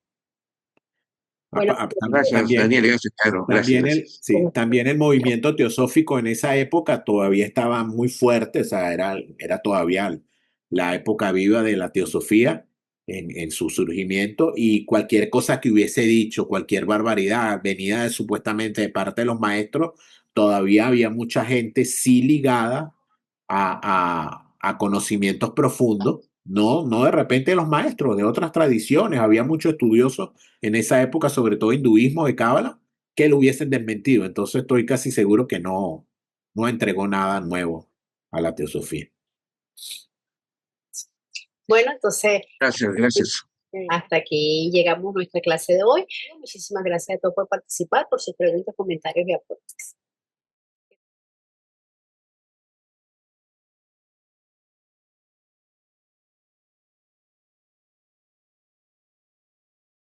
Bueno, Gracias, También, Daniel, gracias, Caro, gracias, gracias. también el movimiento teosófico en esa época todavía estaba muy fuerte, o sea, era todavía la época viva de la teosofía en su surgimiento y cualquier cosa que hubiese dicho, cualquier barbaridad venida supuestamente de parte de los maestros, todavía había mucha gente sí ligada a conocimientos profundos, no de repente de los maestros, de otras tradiciones, había muchos estudiosos en esa época, sobre todo hinduismo de Cábala, que lo hubiesen desmentido. Entonces estoy casi seguro que no entregó nada nuevo a la teosofía. bueno, entonces Gracias, gracias. hasta aquí llegamos a nuestra clase de hoy. Muchísimas gracias a todos por participar, por sus preguntas, comentarios y aportes.